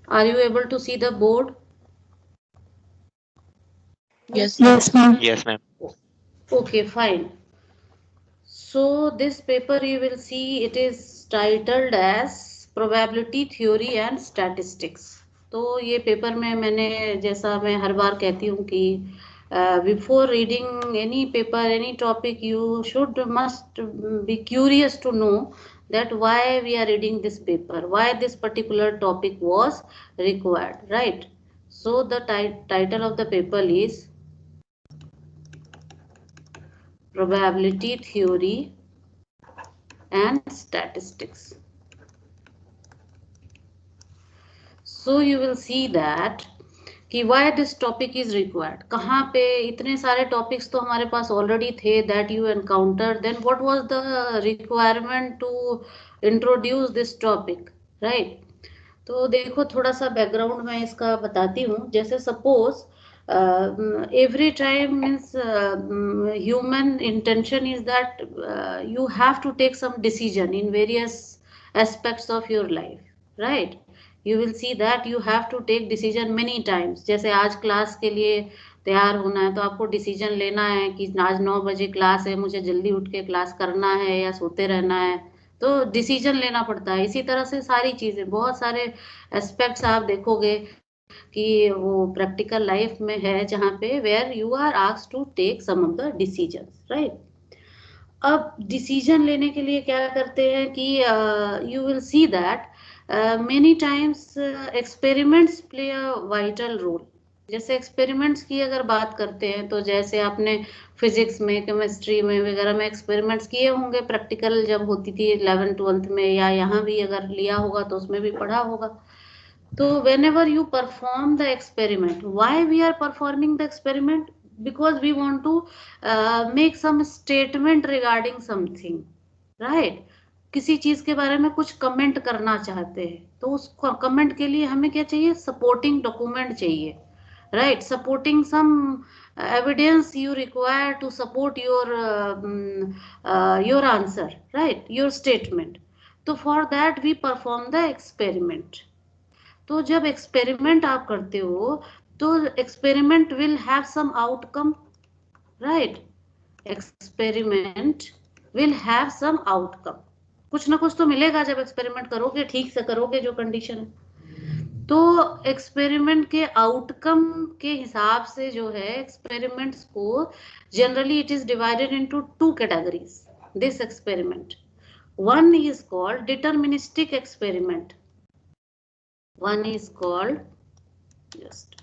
Are you able to see the board? Yes, Yes, ma'am. yes, ma'am. Okay, fine. So this paper you will see it is titled as Probability Theory and Statistics. तो ये paper में मैंने जैसा मैं हर बार कहती हूँ कि before reading any paper, any topic, you must be curious to know that why we are reading this paper, why this particular topic was required, right? So the title of the paper is Probability Theory and Statistics. So you will see that कि why this topic is required. कहाँ पे इतने सारे topics तो हमारे पास already थे that you encountered. Then what was the requirement to introduce this topic, right? तो देखो थोड़ा सा background मैं इसका बताती हूँ. जैसे suppose every time means human intention is that you have to take some decision in various aspects of your life, right? You will see that you have to take decision many times. जैसे आज class के लिए तैयार होना है तो आपको decision लेना है कि आज 9 बजे क्लास है, मुझे जल्दी उठ के क्लास करना है या सोते रहना है, तो डिसीजन लेना पड़ता है. इसी तरह से सारी चीजें, बहुत सारे एस्पेक्ट्स आप देखोगे कि वो प्रैक्टिकल लाइफ में है जहाँ पे where you are asked to take some of the decisions, right? अब डिसीजन लेने के लिए क्या करते हैं कि you will see that many times experiments play a vital role. जैसे एक्सपेरिमेंट्स की अगर बात करते हैं तो जैसे आपने फिजिक्स में, केमिस्ट्री में वगैरह में एक्सपेरिमेंट्स किए होंगे, प्रैक्टिकल जब होती थी 11th-12th में, या यहाँ भी अगर लिया होगा तो उसमें भी पढ़ा होगा. तो whenever you perform the experiment, why we are performing the experiment? Because we want to make some statement regarding something, right? किसी चीज के बारे में कुछ कमेंट करना चाहते हैं तो उस कमेंट के लिए हमें क्या चाहिए? सपोर्टिंग डॉक्यूमेंट चाहिए, right? Supporting some evidence you require to support your answer, right? Your statement. तो for that we perform the experiment. तो जब एक्सपेरिमेंट आप करते हो तो experiment will have some outcome, right? Experiment will have some outcome. कुछ ना कुछ तो मिलेगा जब एक्सपेरिमेंट करोगे, ठीक से करोगे जो कंडीशन है. तो एक्सपेरिमेंट के आउटकम के हिसाब से जो है एक्सपेरिमेंट्स को generally it is divided into 2 categories. This experiment, one is called deterministic experiment, one is called, just wait,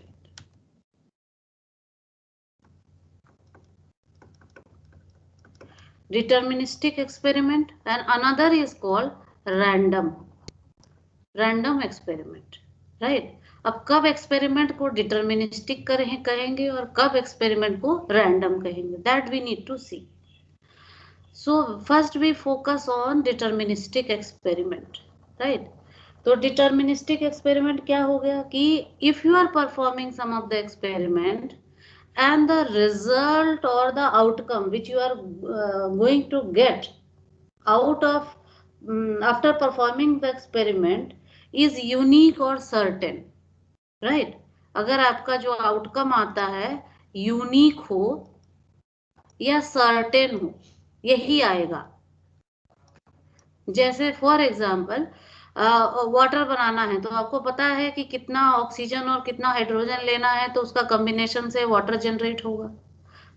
deterministic experiment, and another is called random experiment, right? अब कब एक्सपेरिमेंट को डिटर्मिनिस्टिक कहेंगे और कब एक्सपेरिमेंट को random कहेंगे, that we need to see. So first we focus on deterministic experiment, right? तो deterministic experiment क्या हो गया कि if you are performing some of the experiment and the result or the outcome which you are going to get out of after performing the experiment is unique or certain, right? अगर आपका जो outcome आता है unique हो या certain हो, यही आएगा. जैसे फॉर एग्जाम्पल वाटर बनाना है तो आपको पता है कि कितना ऑक्सीजन और कितना हाइड्रोजन लेना है, तो उसका कॉम्बिनेशन से वाटर जनरेट होगा.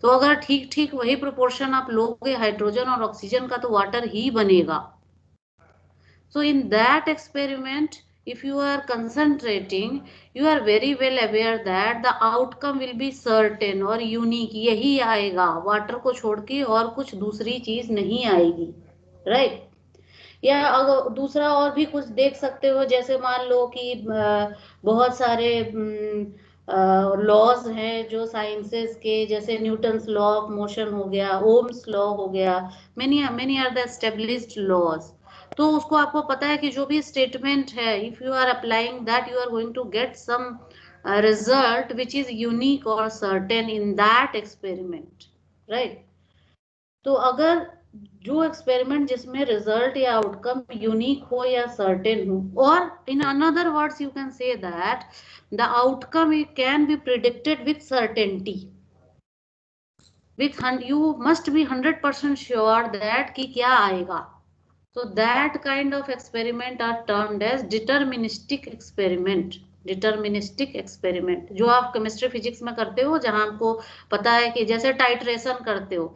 तो अगर ठीक ठीक वही प्रोपोर्शन आप लोगे हाइड्रोजन और ऑक्सीजन का तो वाटर ही बनेगा. So in that experiment if you are concentrating, you are very well aware that the outcome will be certain और unique, यही आएगा, वाटर को छोड़ के और कुछ दूसरी चीज नहीं आएगी, राइट? या अगर दूसरा और भी कुछ देख सकते हो, जैसे मान लो कि बहुत सारे लॉज हैं जो साइंसेस के, जैसे न्यूटन्स लॉ ऑफ मोशन हो गया, ओम्स लॉ हो गया, many many are the established laws. तो उसको आपको पता है कि जो भी स्टेटमेंट है, if you are applying that, you are going to get some result which is unique or certain in that experiment, right? तो अगर जो एक्सपेरिमेंट जिसमें रिजल्ट या आउटकम यूनिक हो या सर्टेन हो, और in another words you can say that the outcome can be predicted with certainty, with you must be 100% sure that कि क्या आएगा. So that kind of experiment are termed as deterministic experiment. Deterministic experiment जो आप chemistry physics में करते हो, जहां आपको पता है कि जैसे टाइट्रेशन करते हो,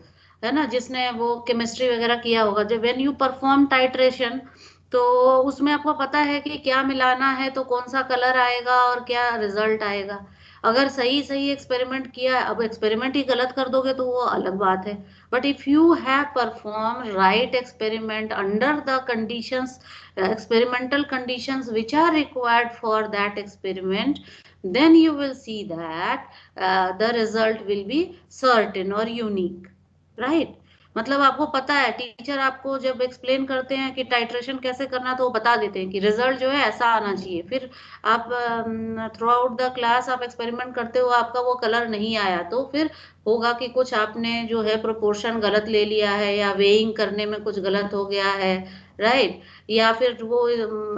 है ना, जिसने वो केमिस्ट्री वगैरह किया होगा, जब व्हेन यू परफॉर्म टाइट्रेशन, तो उसमें आपको पता है कि क्या मिलाना है तो कौन सा कलर आएगा और क्या रिजल्ट आएगा. अगर सही सही एक्सपेरिमेंट किया, अब एक्सपेरिमेंट ही गलत कर दोगे तो वो अलग बात है. But if you have performed right experiment under the conditions, experimental conditions which are required for that experiment, then you will see that the result will be certain or unique, right? मतलब आपको पता है, teacher आपको जब explain करते हैं कि titration कैसे करना, तो वो बता देते हैं कि रिजल्ट जो है ऐसा आना चाहिए. फिर आप थ्रू आउट द क्लास आप एक्सपेरिमेंट करते हो, आपका वो कलर नहीं आया, तो फिर होगा कि कुछ आपने जो है प्रोपोर्शन गलत ले लिया है, या वेइंग करने में कुछ गलत हो गया है, राइट, या फिर वो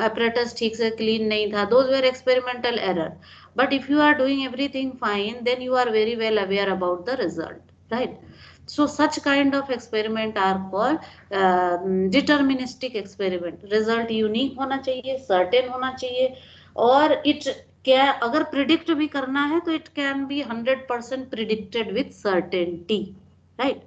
एपरेटस ठीक से क्लीन नहीं था. Those were experimental error. But if you are doing everything fine, then you are very well aware about the result, right? So such kind of experiment are called deterministic experiment. Result unique होना चाहिए, certain होना चाहिए, और it क्या अगर predict भी करना है तो it can be 100% predicted with certainty, right?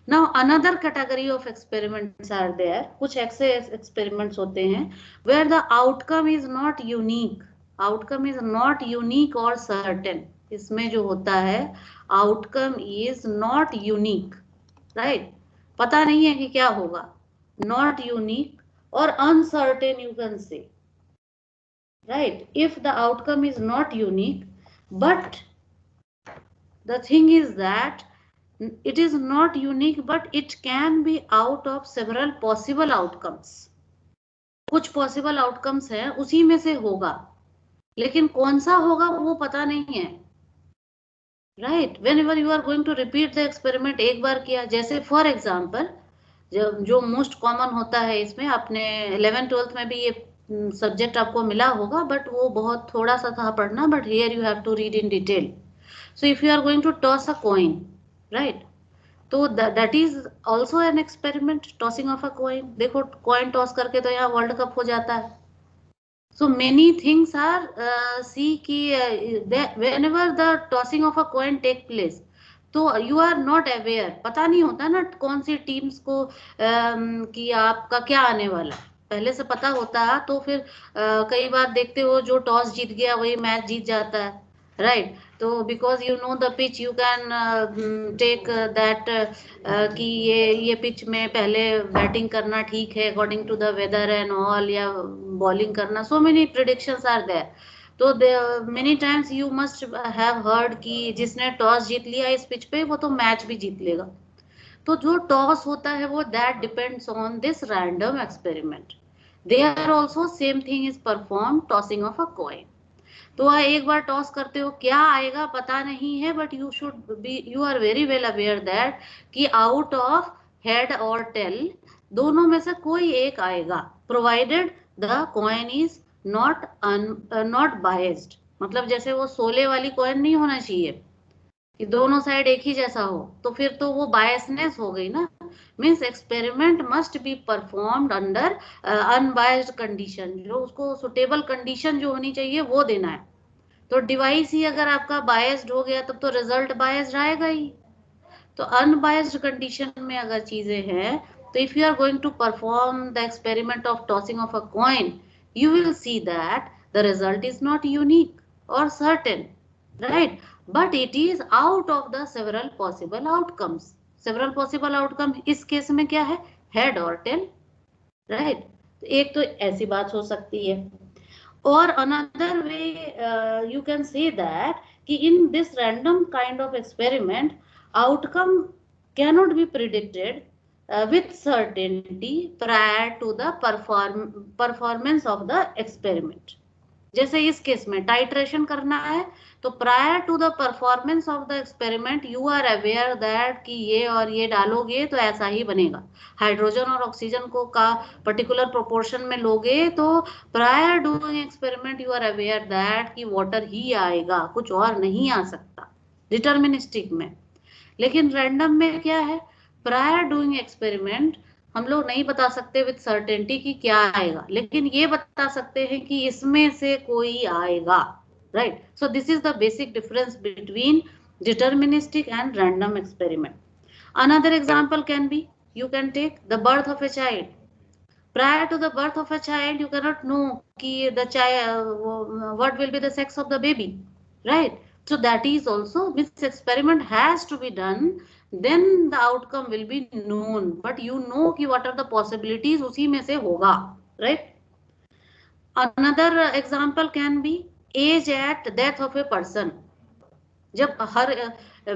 Now another category of experiments are there. कुछ ऐसे एक्सपेरिमेंट्स होते हैं where the outcome is not unique, outcome is not unique और सर्टेन. इसमें जो होता है outcome is not unique, right, पता नहीं है कि क्या होगा, नॉट यूनिक और uncertain you can say, right? If the outcome is not unique, but the thing is that it is not unique, but it can be out of several possible outcomes. कुछ possible outcomes हैं, उसी में से होगा, लेकिन कौन सा होगा वो पता नहीं है, right? Whenever you are going to repeat the experiment, एक बार किया, जैसे for example जो मोस्ट कॉमन होता है इसमें, अपने 11th-12th में भी ये सब्जेक्ट आपको मिला होगा, बट वो बहुत थोड़ा सा था पढ़ना, but here you have to read in detail. So if you are going to toss a coin, right, तो that is also an experiment, tossing of a coin. देखो कॉइन टॉस करके तो यहाँ वर्ल्ड कप हो जाता है. So many things are see कि whenever the tossing of a coin take place, तो यू आर नॉट अवेयर, पता नहीं होता ना कौन सी टीम्स को कि आपका क्या आने वाला. पहले से पता होता तो फिर कई बार देखते हो जो टॉस जीत गया वही मैच जीत जाता है, राइट? तो because you know the pitch, you can take that कि ये पिच में पहले बैटिंग करना ठीक है according to the weather and all, या बॉलिंग करना. So many predictions are there. तो many times you must have heard कि जिसने टॉस जीत लिया इस पिच पे वो तो मैच भी जीत लेगा. तो जो टॉस होता है वो that depends on this random experiment. There also same thing is perform, tossing of a coin. तो एक बार टॉस करते हो, क्या आएगा पता नहीं है, but you should be, you are very well aware that कि आउट ऑफ हेड और टेल दोनों में से कोई एक आएगा, provided the coin is not biased. मतलब जैसे वो सोले वाली कॉइन नहीं होना चाहिए कि दोनों साइड एक ही जैसा हो, तो फिर तो वो बायसनेस हो गई ना. Means experiment must be performed under unbiased condition, जो उसको सुटेबल कंडीशन जो होनी चाहिए वो देना है. तो डिवाइस ही अगर आपका बायस्ड हो गया तब तो रिजल्ट बायस्ड आएगा ही. तो अनबायस्ड कंडीशन में अगर चीजें हैं, तो if you are going to perform the experiment of tossing of a coin, you will see that the result is not unique or certain, right? But it is out of the several possible outcomes. Several possible outcome इस case में क्या है, head और tail, right? एक तो ऐसी बात हो सकती है. और another way you can say that कि in this random kind of experiment, outcome cannot be predicted with certainty prior to the performance of the experiment. जैसे इस केस में टाइट्रेशन करना है, तो prior to the performance of the experiment you are aware that कि ये और ये डालोगे तो ऐसा ही बनेगा। हाइड्रोजन और ऑक्सीजन को का पर्टिकुलर प्रोपोर्शन में लोगे तो prior doing experiment you are aware that कि वाटर ही आएगा, कुछ और नहीं आ सकता डिटर्मिनिस्टिक में। लेकिन रैंडम में क्या है, प्रायर डूइंग एक्सपेरिमेंट हम लोग नहीं बता सकते विद सर्टेनिटी कि क्या आएगा, लेकिन ये बता सकते हैं कि इसमें से कोई आएगा, right. So this is the basic difference between deterministic and random experiment. Another example can be, you can take the birth of a child. Prior to the birth of a child you cannot know ki the child what will be the sex of the baby, right? So that is also, this experiment has to be done, then the outcome will be known, but you know ki what are the possibilities, usi mein se hoga, right? Another example can be age at death of a person. जब हर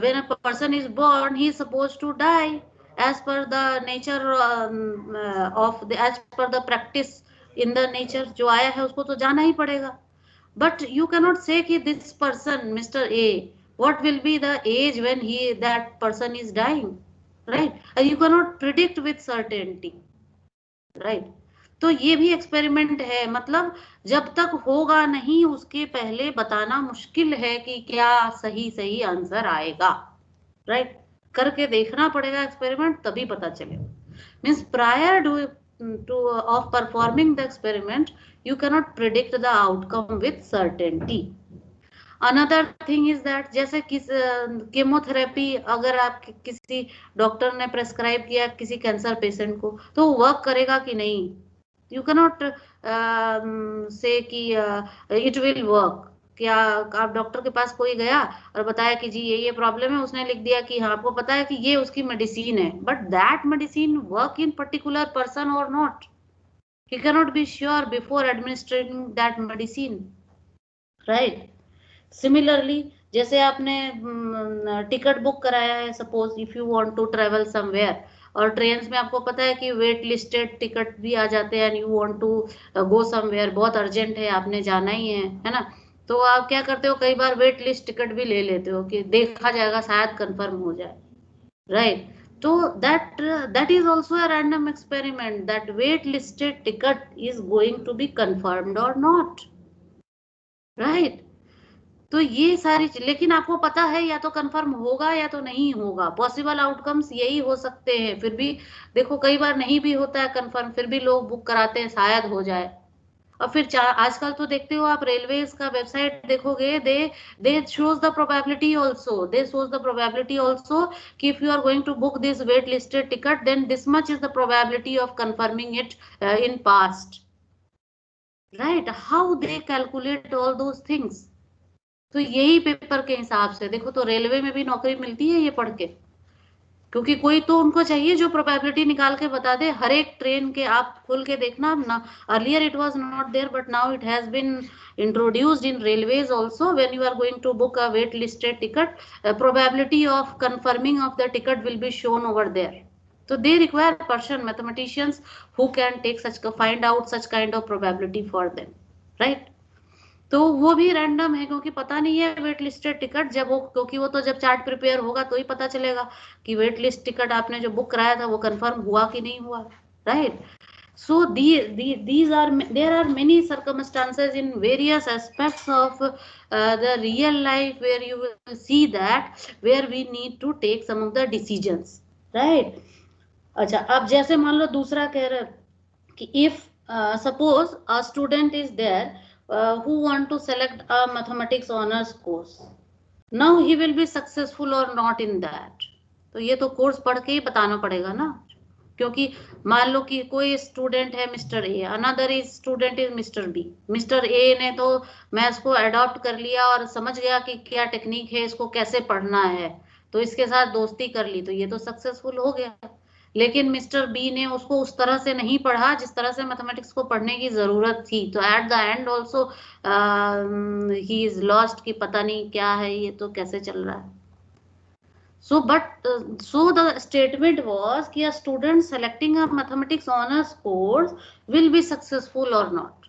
when a person is born he is supposed to die as per the nature of the as per the practice in the nature, जो आया है उसको तो जाना ही पड़ेगा। but you cannot say कि this person Mr. A what will be the age when he that person is dying, right? You cannot predict with certainty, right? तो ये भी एक्सपेरिमेंट है, मतलब जब तक होगा नहीं उसके पहले बताना मुश्किल है कि क्या सही सही आंसर आएगा, राइट? करके देखना पड़ेगा एक्सपेरिमेंट, तभी पता चलेगा। Means prior two of performing the experiment you cannot predict the outcome with certainty. Another thing is that जैसे किस केमोथेरेपी अगर आप किसी डॉक्टर ने प्रेस्क्राइब किया किसी कैंसर पेशेंट को, तो वर्क करेगा कि नहीं, यू कैनॉट से कि इट विल वर्क। क्या आप डॉक्टर के पास कोई गया और बताया कि जी ये प्रॉब्लम है, उसने लिख दिया कि हाँ आपको पता है कि ये उसकी मेडिसिन है, but that medicine work in particular person और not, he cannot be sure before administrating that medicine, right? Similarly जैसे आपने टिकट बुक कराया है, suppose if you want to travel somewhere, और ट्रेन में आपको पता है कि वेट लिस्टेड टिकट भी आ जाते हैं and you want to go somewhere, बहुत अर्जेंट है, आपने जाना ही है ना, तो आप क्या करते हो, कई बार वेट लिस्ट टिकट भी ले लेते हो कि देखा जाएगा शायद कंफर्म हो जाए, राइट? तो that is also a random experiment, that wait listed ticket is going to be confirmed or not, right? तो ये सारी लेकिन आपको पता है या तो कंफर्म होगा या तो नहीं होगा, पॉसिबल आउटकम्स यही हो सकते हैं। फिर भी देखो कई बार नहीं भी होता है कंफर्म, फिर भी लोग बुक कराते हैं शायद हो जाए। और फिर आजकल तो देखते हो आप रेलवेज का वेबसाइट देखोगे, they shows the probability also, they shows the probability also कि if you are going to book this wait listed ticket then this much is the probability of confirming it in past, right? How they calculate all those things. तो यही paper के हिसाब से देखो, तो railway में भी नौकरी मिलती है ये पढ़ के, क्योंकि कोई तो उनको चाहिए जो प्रोबेबिलिटी निकाल के बता दे हर एक ट्रेन के। आप खोल के देखना ना, earlier it was not there but now it has been introduced in railways also, when you are going to book a wait listed ticket, probability of confirming of the ticket will be shown over there. तो they require person mathematicians who can take such find out such kind of probability for them, right? तो वो भी random है क्योंकि पता नहीं है wait listed ticket, जब वो क्योंकि वो तो जब चार्ट प्रिपेयर होगा तो ही पता चलेगा कि वेट लिस्ट टिकट आपने जो बुक कराया था वो कंफर्म हुआ कि नहीं हुआ, right? So there are many circumstances in various aspects of the real life where you will see that where we need to take some of the decisions, right? अच्छा, अब जैसे मान लो दूसरा कह रहे कि if suppose a student is there who want to select a mathematics honors course, now he will be successful or not in that, तो ये तो कोर्स पढ़ के ही बताना पड़ेगा ना, क्योंकि मान लो कि कोई स्टूडेंट है mister A, another is student is mister B. Mister A ने तो मैथ्स को अडॉप्ट कर लिया और समझ गया कि क्या टेक्निक है, इसको कैसे पढ़ना है, तो इसके साथ दोस्ती कर ली, तो ये तो सक्सेसफुल हो गया। लेकिन मिस्टर बी ने उसको उस तरह से नहीं पढ़ा जिस तरह से मैथमेटिक्स को पढ़ने की जरूरत थी, तो at the end also he is lost कि पता नहीं क्या है ये, तो कैसे चल रहा है। So the statement was कि a student selecting a mathematics honors course will be successful or not.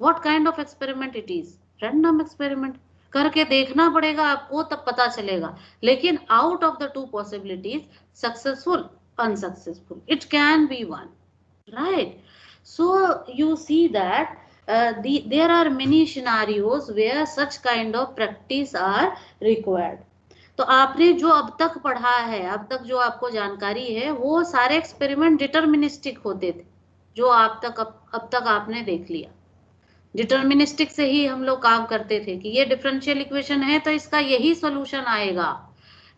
What kind of experiment it is? Random experiment. करके देखना पड़ेगा आपको, तब पता चलेगा। लेकिन out of the two possibilities, successful, unsuccessful, it can B one, right? So you see that there are many scenarios where such kind of practice are required. तो आपने जो अब तक पढ़ा है, अब तक जो आपको जानकारी है, वो सारे एक्सपेरिमेंट डिटर्मिनिस्टिक होते थे, जो अब तक आपने देख लिया। डिटर्मिनिस्टिक से ही हम लोग काम करते थे कि ये डिफरेंशियल इक्वेशन है तो इसका यही सॉल्यूशन आएगा,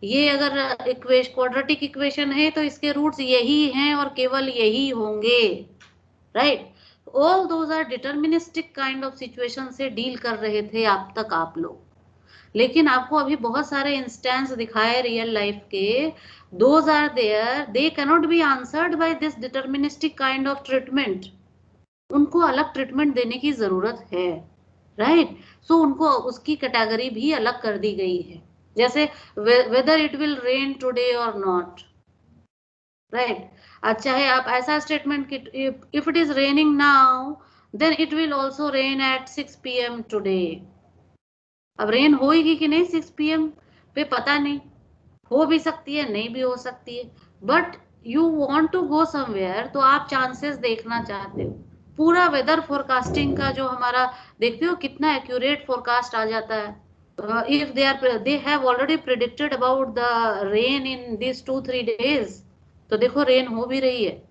ये अगर इक्वेशन क्वाड्रेटिक इक्वेशन है तो इसके रूट्स यही हैं और केवल यही होंगे, right? All those are deterministic kind of situation से डील कर रहे थे अब तक आप लोग। लेकिन आपको अभी बहुत सारे इंस्टेंस दिखाए रियल लाइफ के, those are there, they cannot be answered by this deterministic kind of treatment. उनको अलग ट्रीटमेंट देने की जरूरत है, राइट? सो उनको उसकी कैटेगरी भी अलग कर दी गई है, जैसे whether it will rain today और नॉट, राइट? चाहे आप ऐसा statement, if it is raining now then it will also rain at 6 PM today. अब रेन होगी कि नहीं 6 PM पे पता नहीं, हो भी सकती है, नहीं भी हो सकती है, but you want to go somewhere, तो आप चांसेस देखना चाहते हो। पूरा वेदर फोरकास्टिंग का जो हमारा देखते हो कितना एक्यूरेट फोरकास्ट आ जाता है। If they have already predicted about the rain in these 2-3 days, तो देखो रेन हो भी रही है।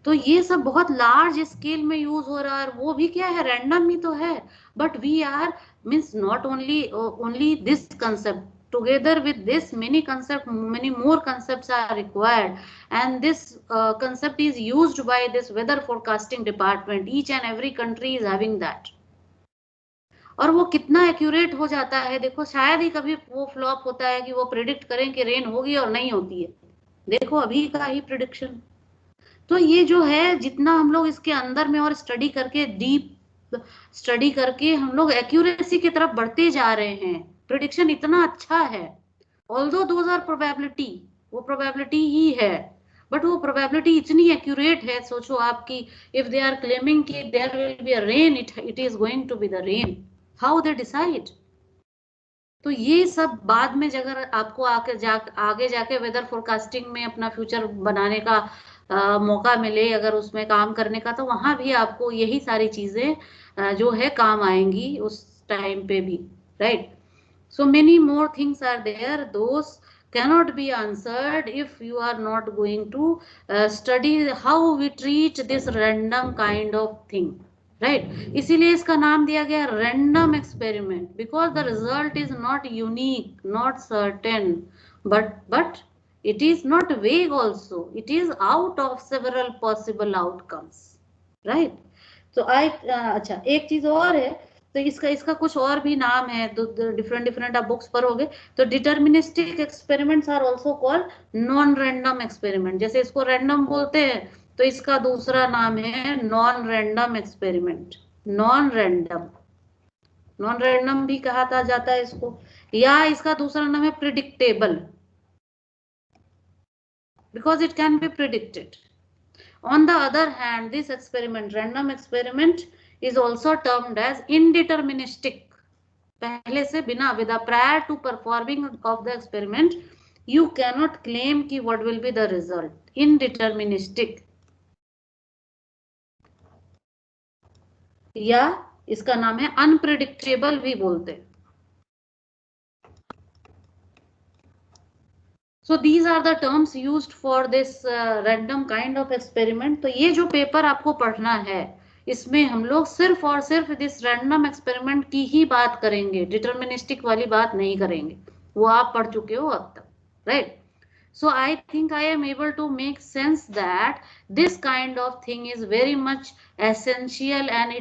तो ये सब बहुत लार्ज स्केल में यूज हो रहा है, और वो भी क्या है, रैंडम ही तो है, but we are means not only this concept, together with this many more concepts are required, and this concept is used by this weather forecasting department. Each and every country is having that, और वो कितना accurate हो जाता है। देखो शायद ही कभी वो फ्लॉप होता है कि वो प्रिडिक्ट करें कि रेन होगी और नहीं होती है, देखो अभी का ही प्रिडिक्शन। तो ये जो है, जितना हम लोग इसके अंदर में और स्टडी करके, डीप स्टडी करके हम लोग एक्यूरेसी की तरफ बढ़ते जा रहे हैं। प्रिडिक्शन इतना अच्छा है, ऑल्दो दोज आर प्रोबेबिलिटी, वो प्रोबेबिलिटी ही है, बट वो प्रोबेबिलिटी इतनी एक्यूरेट है। सोचो आपकी, इफ दे आर क्लेमिंग कि there will be a rain, it is going to be the rain, how they decide? तो ये सब बाद में अगर आपको आगे जाके वेदर फोरकास्टिंग में अपना फ्यूचर बनाने का मौका मिले, अगर उसमें काम करने का, तो वहां भी आपको यही सारी चीजें जो है काम आएंगी उस टाइम पे भी, right? So many more things are there, those cannot be answered if you are not going to study how we treat this random kind of thing, right? इसीलिए इसका नाम दिया गया random experiment, because the result is not unique, not certain, but it is not vague also, it is out of several possible outcomes, right? तो अच्छा एक चीज और है, तो इसका कुछ और भी नाम है, तो डिफरेंट आप बुक्स पढ़ोगे तो deterministic experiments are also called non random experiment. जैसे इसको रैंडम बोलते हैं, तो इसका दूसरा नाम है non random experiment. Non random भी कहा जाता है इसको, या इसका दूसरा नाम है predictable, because it can B predicted. On the other hand, this experiment, random experiment, is also termed as indeterministic. पहले से बिना, prior to performing of the experiment, you cannot claim कि what will be the result. Indeterministic. या इसका नाम है unpredictable भी बोलते हैं। So these are the terms used for this random kind of experiment. तो ये जो पेपर आपको पढ़ना है, इसमें हम लोग सिर्फ और सिर्फ दिस रैंडम एक्सपेरिमेंट की ही बात करेंगे, डिटर्मिनिस्टिक वाली बात नहीं करेंगे, वो आप पढ़ चुके हो अब तक, right? So I think I am able to make sense that this kind of thing is very much essential, and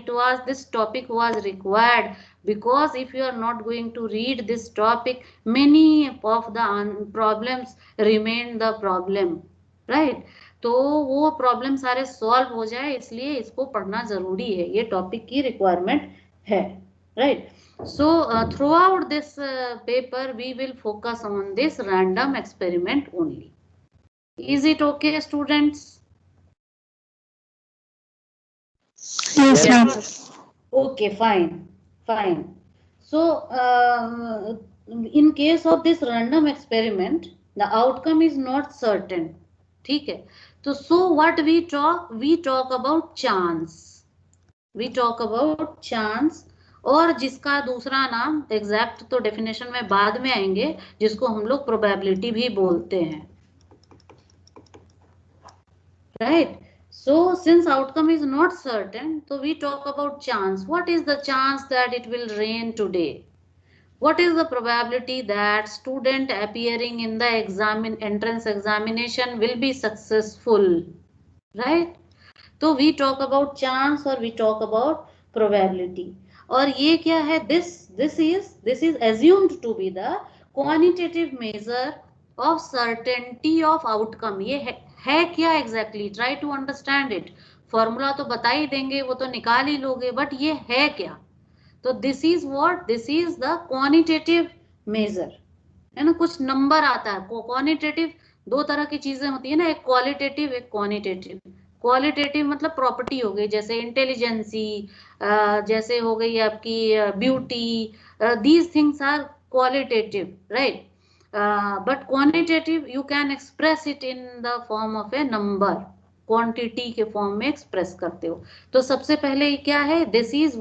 this topic was required, because if you are not going to read this topic, many of the problems remain the problem, right? तो वो problem सारे solve हो जाए, इसलिए इसको पढ़ना जरूरी है, ये टॉपिक की रिक्वायरमेंट है, right? So throughout this paper we will focus on this random experiment only. Is it okay, students? Yes, ma'am. Okay, fine. So, in case of this random experiment, the outcome is not certain. ठीक है. तो so what we talk about chance. We talk about chance. और जिसका दूसरा नाम exact तो definition में बाद में आएंगे, जिसको हम लोग प्रोबेबिलिटी भी बोलते हैं. Right? So since outcome is not certain, so we talk about chance. What is the chance that it will rain today? What is the probability that student appearing in the entrance examination will be successful? Right? तो we talk about chance और we talk about probability. और ये क्या है? This is assumed to be the quantitative measure of certainty of outcome. ये है क्या exactly? Try to understand it. Formula तो बता ही देंगे, वो तो निकाल ही लोगे, बट ये है क्या? तो this is what? This is the quantitative measure. है ना, कुछ नंबर आता है. क्वांटिटेटिव दो तरह की चीजें होती है ना, एक क्वालिटेटिव एक क्वांटिटेटिव. क्वालिटेटिव मतलब प्रॉपर्टी हो गई, जैसे इंटेलिजेंसी, जैसे हो गई आपकी beauty. These things are qualitative, right. But quantitative you can express it in the form of a number. Quantity के फॉर्म में एक्सप्रेस करते हो. तो सबसे पहले क्या है? This is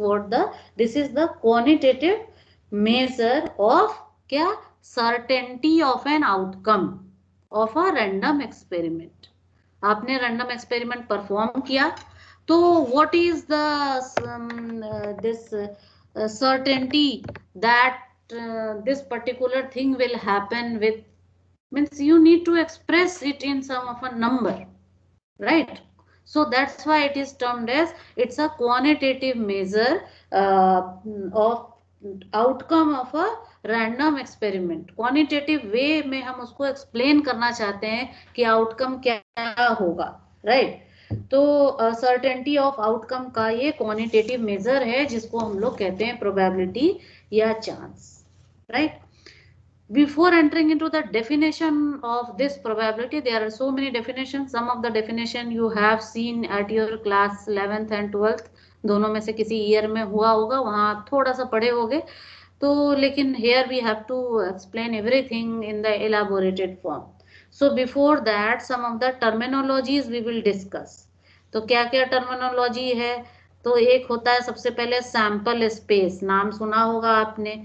the quantitative measure of क्या? certainty of an outcome of a random experiment. आपने random experiment perform किया, तो what is the this certainty that this particular thing will happen with, means you need to express it in some of a number, right? So that's why it is termed as, it's a quantitative measure of outcome of a random experiment. Quantitative way में हम उसको explain करना चाहते हैं कि outcome क्या होगा, right. तो सर्टेनिटी ऑफ आउटकम का ये क्वांटिटेटिव मेजर है, जिसको हम लोग कहते हैं प्रोबेबिलिटी या chance, right. Before entering into the definition of this probability, there are so many definitions. Some of the definition you have seen at your class 11th and 12th. दोनों में से किसी ईयर में हुआ होगा, वहां आप थोड़ा सा पढ़े होगे. तो लेकिन here we have to explain everything in the elaborated form. So before that, some of the terminologies we will discuss. तो क्या क्या टर्मिनोलॉजी है? तो एक होता है सबसे पहले सैंपल स्पेस. नाम सुना होगा आपने.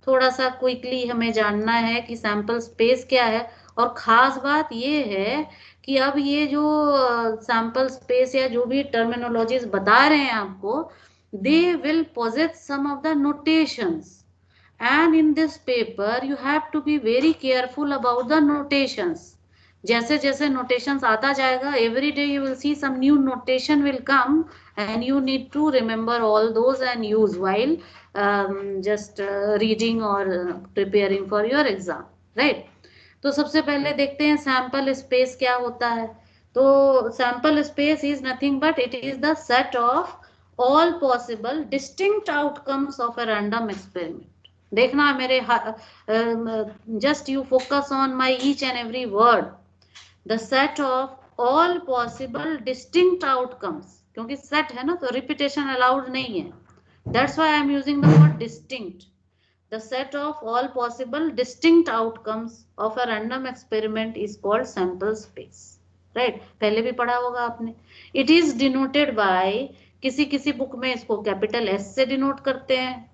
थोड़ा सा क्विकली हमें जानना है कि सैंपल स्पेस क्या है. और खास बात ये है कि अब ये जो सैंपल स्पेस या जो भी टर्मिनोलॉजीज बता रहे हैं आपको, they will possess some of the notations. And in this paper you have to be very careful about the notations. जैसे जैसे notations आता जाएगा, every day you will see some new notation will come, and you need to remember all those and use while just reading or preparing for your exam, right? तो सबसे पहले देखते हैं sample space क्या होता है. तो sample space is nothing but it is the set of all possible distinct outcomes of a random experiment. देखना मेरे, just you focus on my each and every word. The set of all possible distinct outcomes. क्योंकि set है ना, तो repetition allowed नहीं है. That's why I am using the word distinct. The set of all possible distinct outcomes of a random experiment is called sample space. Right? पहले भी पढ़ा होगा आपने. It is denoted by, किसी किसी बुक में इसको कैपिटल S से डिनोट करते हैं,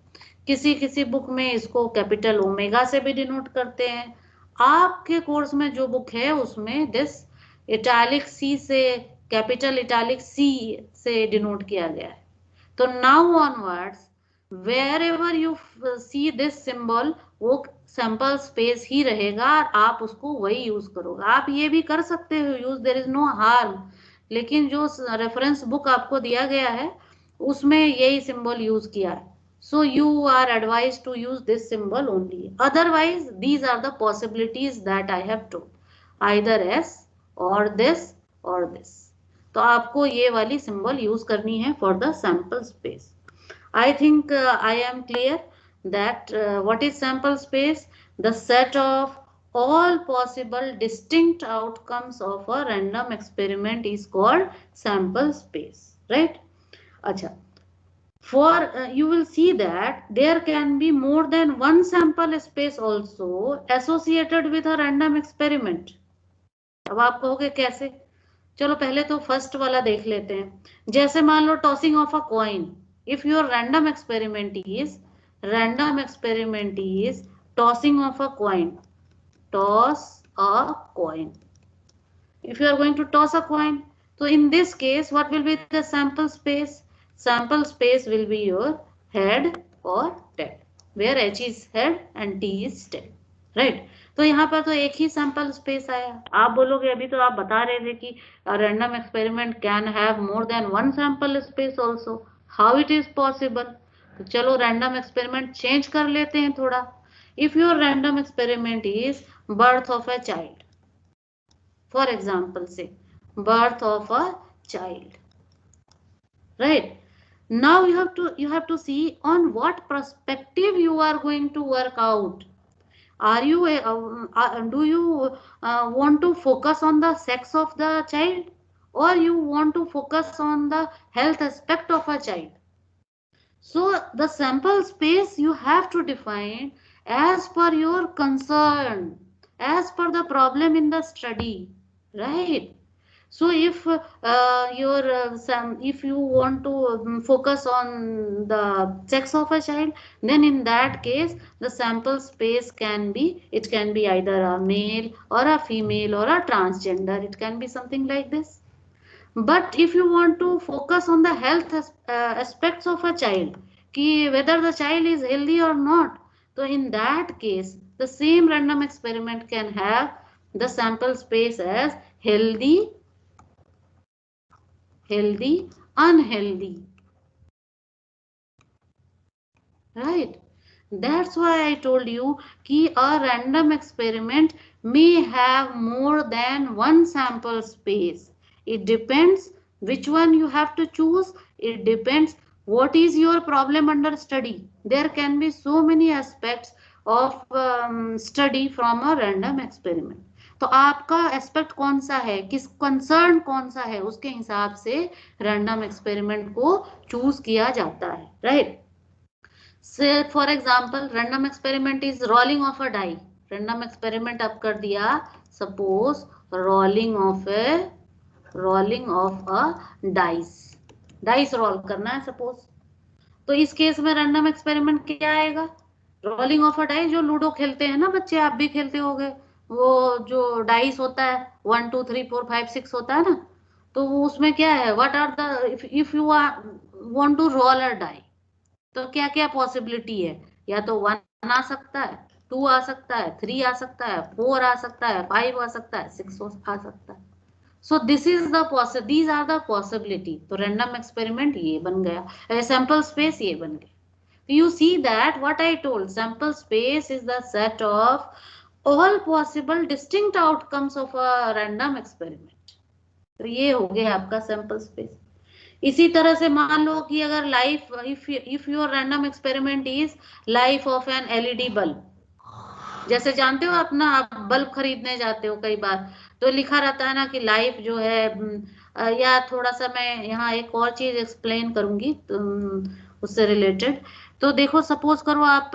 किसी किसी बुक में इसको कैपिटल ओमेगा से भी डिनोट करते हैं. आपके कोर्स में जो बुक है उसमें दिस इटैलिक सी से, कैपिटल इटैलिक सी से डिनोट किया गया है. तो now onwards where you see this symbol, वो सैंपल स्पेस ही रहेगा, आप उसको वही यूज करोगे. आप ये भी कर सकते हो use, there is no harm. लेकिन जो रेफरेंस बुक आपको दिया गया है उसमें यही सिंबल यूज किया है. So you are advised to use this symbol only. Otherwise, these are the possibilities that I have told. Either S or this or this. तो आपको ये वाली symbol use करनी है for the sample space. I think I am clear that what is sample space? The set of all possible distinct outcomes of a random experiment is called sample space. Right? अच्छा. For you will see that there can be more than one sample space also associated with a random experiment. अब आप कहोगे कैसे? चलो पहले तो first वाला देख लेते हैं। जैसे मान लो tossing of a coin, if your random experiment is tossing of a coin, toss a coin, if you are going to toss a coin, so in this case what will be the sample space? Sample space will be your head or tail, where h is head and t is tail, right? तो यहाँ पर तो एक ही sample space आया। आप बोलोगे अभी तो आप बता रहे थे कि random experiment can have more than one sample space also, how it is possible? तो चलो रैंडम एक्सपेरिमेंट चेंज कर लेते हैं थोड़ा। If your random experiment is birth of a child, for example, say birth of a child, right? Now you have to see on what perspective you are going to work out. Are you do you want to focus on the sex of the child, or you want to focus on the health aspect of a child? So the sample space you have to define as per your concern, as per the problem in the study, right? So if if you want to focus on the sex of a child, then in that case the sample space can be, it can be either a male or a female or a transgender, it can be something like this. But if you want to focus on the health aspects of a child, ki whether the child is healthy or not, so in that case the same random experiment can have the sample space as healthy, unhealthy, right? That's why I told you कि a random experiment may have more than one sample space. It depends which one you have to choose. It depends what is your problem under study. There can be so many aspects of study from a random experiment. तो आपका aspect कौन सा है, किस concern कौन सा है, उसके हिसाब से रैंडम एक्सपेरिमेंट को चूज किया जाता है, right? Say for example random experiment is rolling of a die. Random experiment आप कर दिया suppose rolling of a dice, dice roll करना है सपोज। तो इस केस में रैंडम एक्सपेरिमेंट क्या आएगा? रोलिंग ऑफ अ डाइस, जो लूडो खेलते हैं ना बच्चे, आप भी खेलते होगे, वो जो डाइस होता है 1 2 3 4 5 6 होता है ना, तो वो उसमें क्या है, what are the, if you want to roll a die, तो क्या क्या पॉसिबिलिटी है? या तो 1 आ सकता है, 2 आ सकता है, 3 आ सकता है, 4 आ सकता है, 5 आ सकता है, 6 आ सकता है। So this is the these are the possibility. तो रैंडम एक्सपेरिमेंट ये बन गया, सैंपल स्पेस ये बन गया। You see that what I told, sample space is the set of all possible distinct outcomes of a random experiment. तो ये हो गया आपका सैंपल स्पेस। इसी तरह से मान लो कि अगर life, if your random experiment is life of an LED bulb, जैसे जानते हो अपना, आप बल्ब खरीदने जाते हो कई बार, तो लिखा रहता है ना कि लाइफ जो है, या थोड़ा सा मैं यहाँ एक और चीज एक्सप्लेन करूंगी तो उससे रिलेटेड। तो देखो सपोज करो आप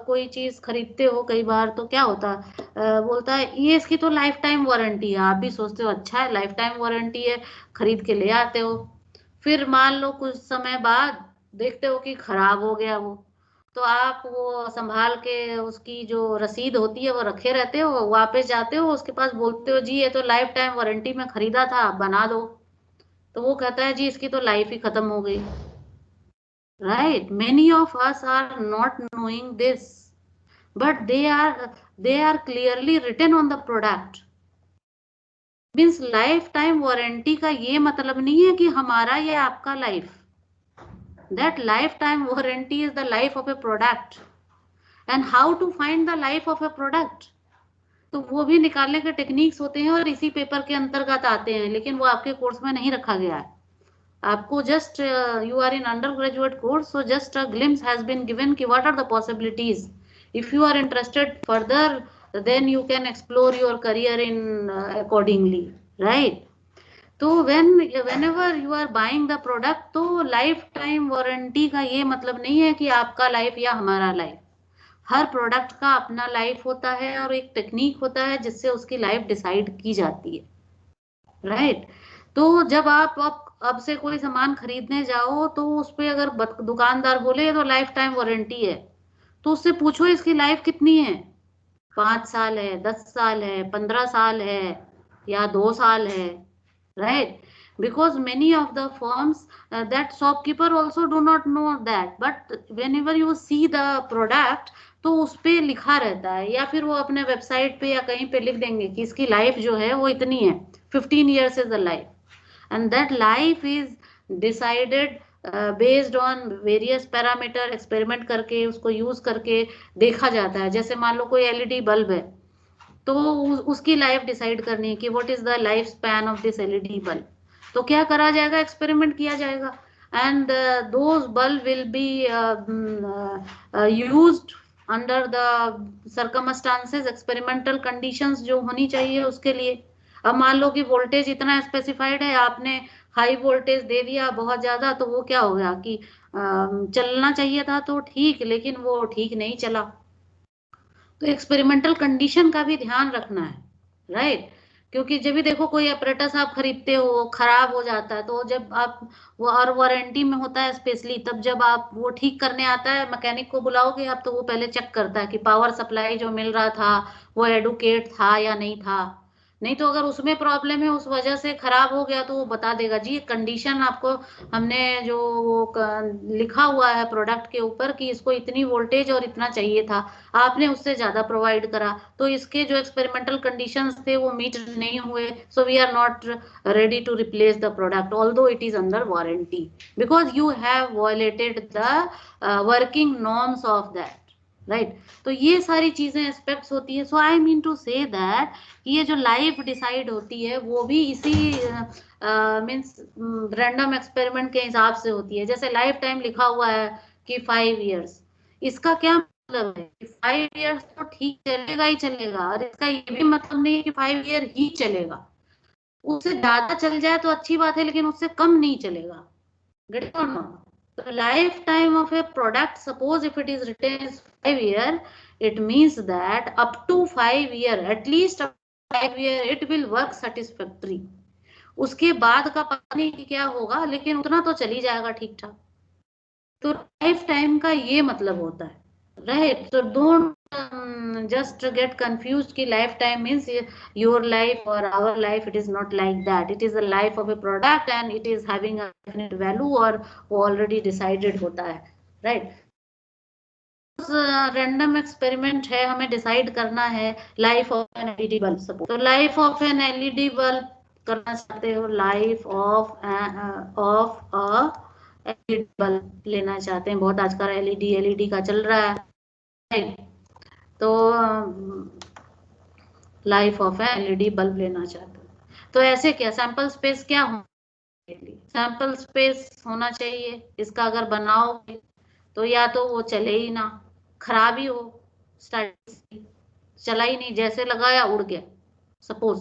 कोई चीज खरीदते हो कई बार, तो क्या होता है, बोलता है ये इसकी तो लाइफ टाइम वारंटी है। आप भी सोचते हो अच्छा है लाइफ टाइम वारंटी है, खरीद के ले आते हो। फिर मान लो कुछ समय बाद देखते हो कि खराब हो गया वो, तो आप वो संभाल के उसकी जो रसीद होती है वो रखे रहते हो, वापस जाते हो उसके पास, बोलते हो जी ये तो लाइफ टाइम वारंटी में खरीदा था, आप बना दो। तो वो कहता है जी इसकी तो लाइफ ही खत्म हो गई, right? Many of us are not knowing this, but they are clearly written on the product. Means lifetime warranty का ये मतलब नहीं है कि हमारा या आपका life, that lifetime warranty is the life of a product, and how to find the life of a product, तो वो भी निकालने के टेक्निक्स होते हैं और इसी पेपर के अंतर्गत आते हैं, लेकिन वो आपके कोर्स में नहीं रखा गया है। आपको just you are in under graduate course, so just a glimpse has been given कि what are the possibilities. If you are interested further, then you can explore your career in accordingly, right? तो whenever you are buying the product, तो life time warranty का ये मतलब नहीं है कि आपका लाइफ या हमारा लाइफ। हर प्रोडक्ट का अपना लाइफ होता है और एक टेक्निक होता है जिससे उसकी लाइफ डिसाइड की जाती है, राइट। तो जब आप अब से कोई सामान खरीदने जाओ तो उस पे अगर दुकानदार बोले तो लाइफ टाइम वारंटी है, तो उससे पूछो इसकी लाइफ कितनी है, 5 साल है, 10 साल है, 15 साल है, या 2 साल है, right? Because many of the firms, that shopkeeper also do not know that, but whenever you see the product, तो उस पे लिखा रहता है, या फिर वो अपने वेबसाइट पे या कहीं पे लिख देंगे कि इसकी लाइफ जो है वो इतनी है, 15 years is the life, and that life is decided based on various parameter, experiment करके उसको यूज करके देखा जाता है। जैसे मान लो कोई एलईडी बल्ब है, तो उसकी लाइफ डिसाइड करनी है कि what is the life span of this LED bulb, तो क्या करा जाएगा, एक्सपेरिमेंट किया जाएगा, and those bulb will be used under the circumstances, experimental conditions जो होनी चाहिए उसके लिए। अब मान लो कि वोल्टेज इतना स्पेसिफाइड है, आपने हाई वोल्टेज दे दिया बहुत ज्यादा, तो वो क्या हो गया कि चलना चाहिए था तो ठीक, लेकिन वो ठीक नहीं चला। तो एक्सपेरिमेंटल कंडीशन का भी ध्यान रखना है, राइट। क्योंकि जब भी देखो कोई अपरेटस आप खरीदते हो खराब हो जाता है, तो जब आप वो और वारंटी में होता है स्पेशली, तब जब आप वो ठीक करने आता है मैकेनिक को बुलाओगे आप, तो वो पहले चेक करता है कि पावर सप्लाई जो मिल रहा था वो एडुकेट था या नहीं था। नहीं तो अगर उसमें प्रॉब्लम है, उस वजह से खराब हो गया, तो वो बता देगा जी कंडीशन आपको, हमने जो लिखा हुआ है प्रोडक्ट के ऊपर कि इसको इतनी वोल्टेज और इतना चाहिए था, आपने उससे ज्यादा प्रोवाइड करा, तो इसके जो एक्सपेरिमेंटल कंडीशंस थे वो मीट नहीं हुए, so we are not ready to replace the product although it is under warranty, because you have violated the working norms of that, right. तो ये सारी चीजें एस्पेक्ट्स होती है। So I mean to say that ये जो life decide होती है वो भी इसी मीन्स रैंडम एक्सपेरिमेंट के हिसाब से होती है। जैसे लाइफ टाइम लिखा हुआ है कि 5 years, इसका क्या मतलब है कि 5 years तो ठीक चलेगा ही चलेगा, और इसका ये भी मतलब नहीं है कि 5 year ही चलेगा। उससे ज्यादा चल जाए तो अच्छी बात है, लेकिन उससे कम नहीं चलेगा। Get it or not? The lifetime of a product, suppose if it is written as 5 year, it means that up to 5 year, at least up to 5 year, it will work satisfactory. उसके बाद का पता नहीं कि क्या होगा, लेकिन उतना तो चली जाएगा ठीक ठाक। तो लाइफ टाइम का ये मतलब होता है, right? So don't just get confused कि lifetime means your life or our life. It is not like that. It is the life of a product and it is having a definite value और वो already decided होता है, right? Random experiment है, हमें decide करना है life of an LED bulb. Suppose तो life of an LED bulb करना चाहते हो, life of a LED bulb लेना चाहते हैं, बहुत आजकल एलईडी का चल रहा है, तो लाइफ ऑफ एलईडी बल्ब लेना चाहते हो, तो ऐसे क्या सैंपल स्पेस क्या हो, सैंपल स्पेस होना चाहिए। इसका अगर बनाओगे तो या तो वो चले ही ना, खराब ही हो, चला ही नहीं, जैसे लगाया उड़ गया, suppose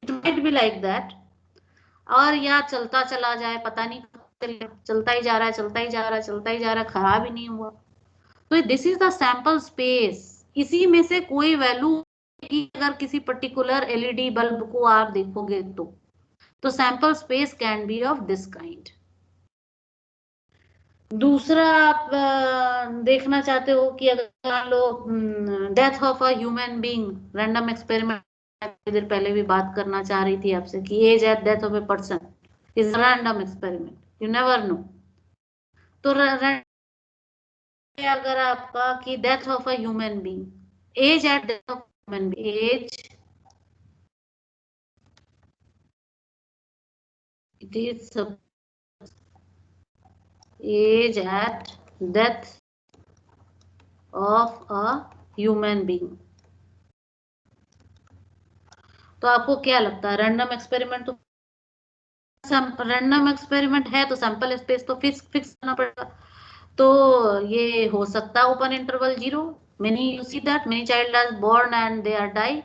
it might be like that, और या चलता चला जाए, पता नहीं चलता ही जा रहा है, चलता ही जा रहा है, चलता ही जा रहा है, खराब ही नहीं हुआ। तो this is the sample space. इसी में से कोई वैल्यू अगर किसी पर्टिकुलर एलईडी बल्ब को आप देखोगे तो sample space can be of this kind. दूसरा आप देखना चाहते हो कि अगर मान लो death of a human being, random experiment देर पहले भी बात करना चाह रही थी आपसे कि age at death of a person is random experiment, you never know. तो अगर आपका कि death of a human being, age at death of human being, age it is age at death of a human being। तो आपको क्या लगता है random experiment, तो रैंडम एक्सपेरिमेंट है तो सैंपल स्पेस तो फिक्स करना पड़ेगा। तो ये हो सकता है open interval 0, many you see that many child are born and they are die,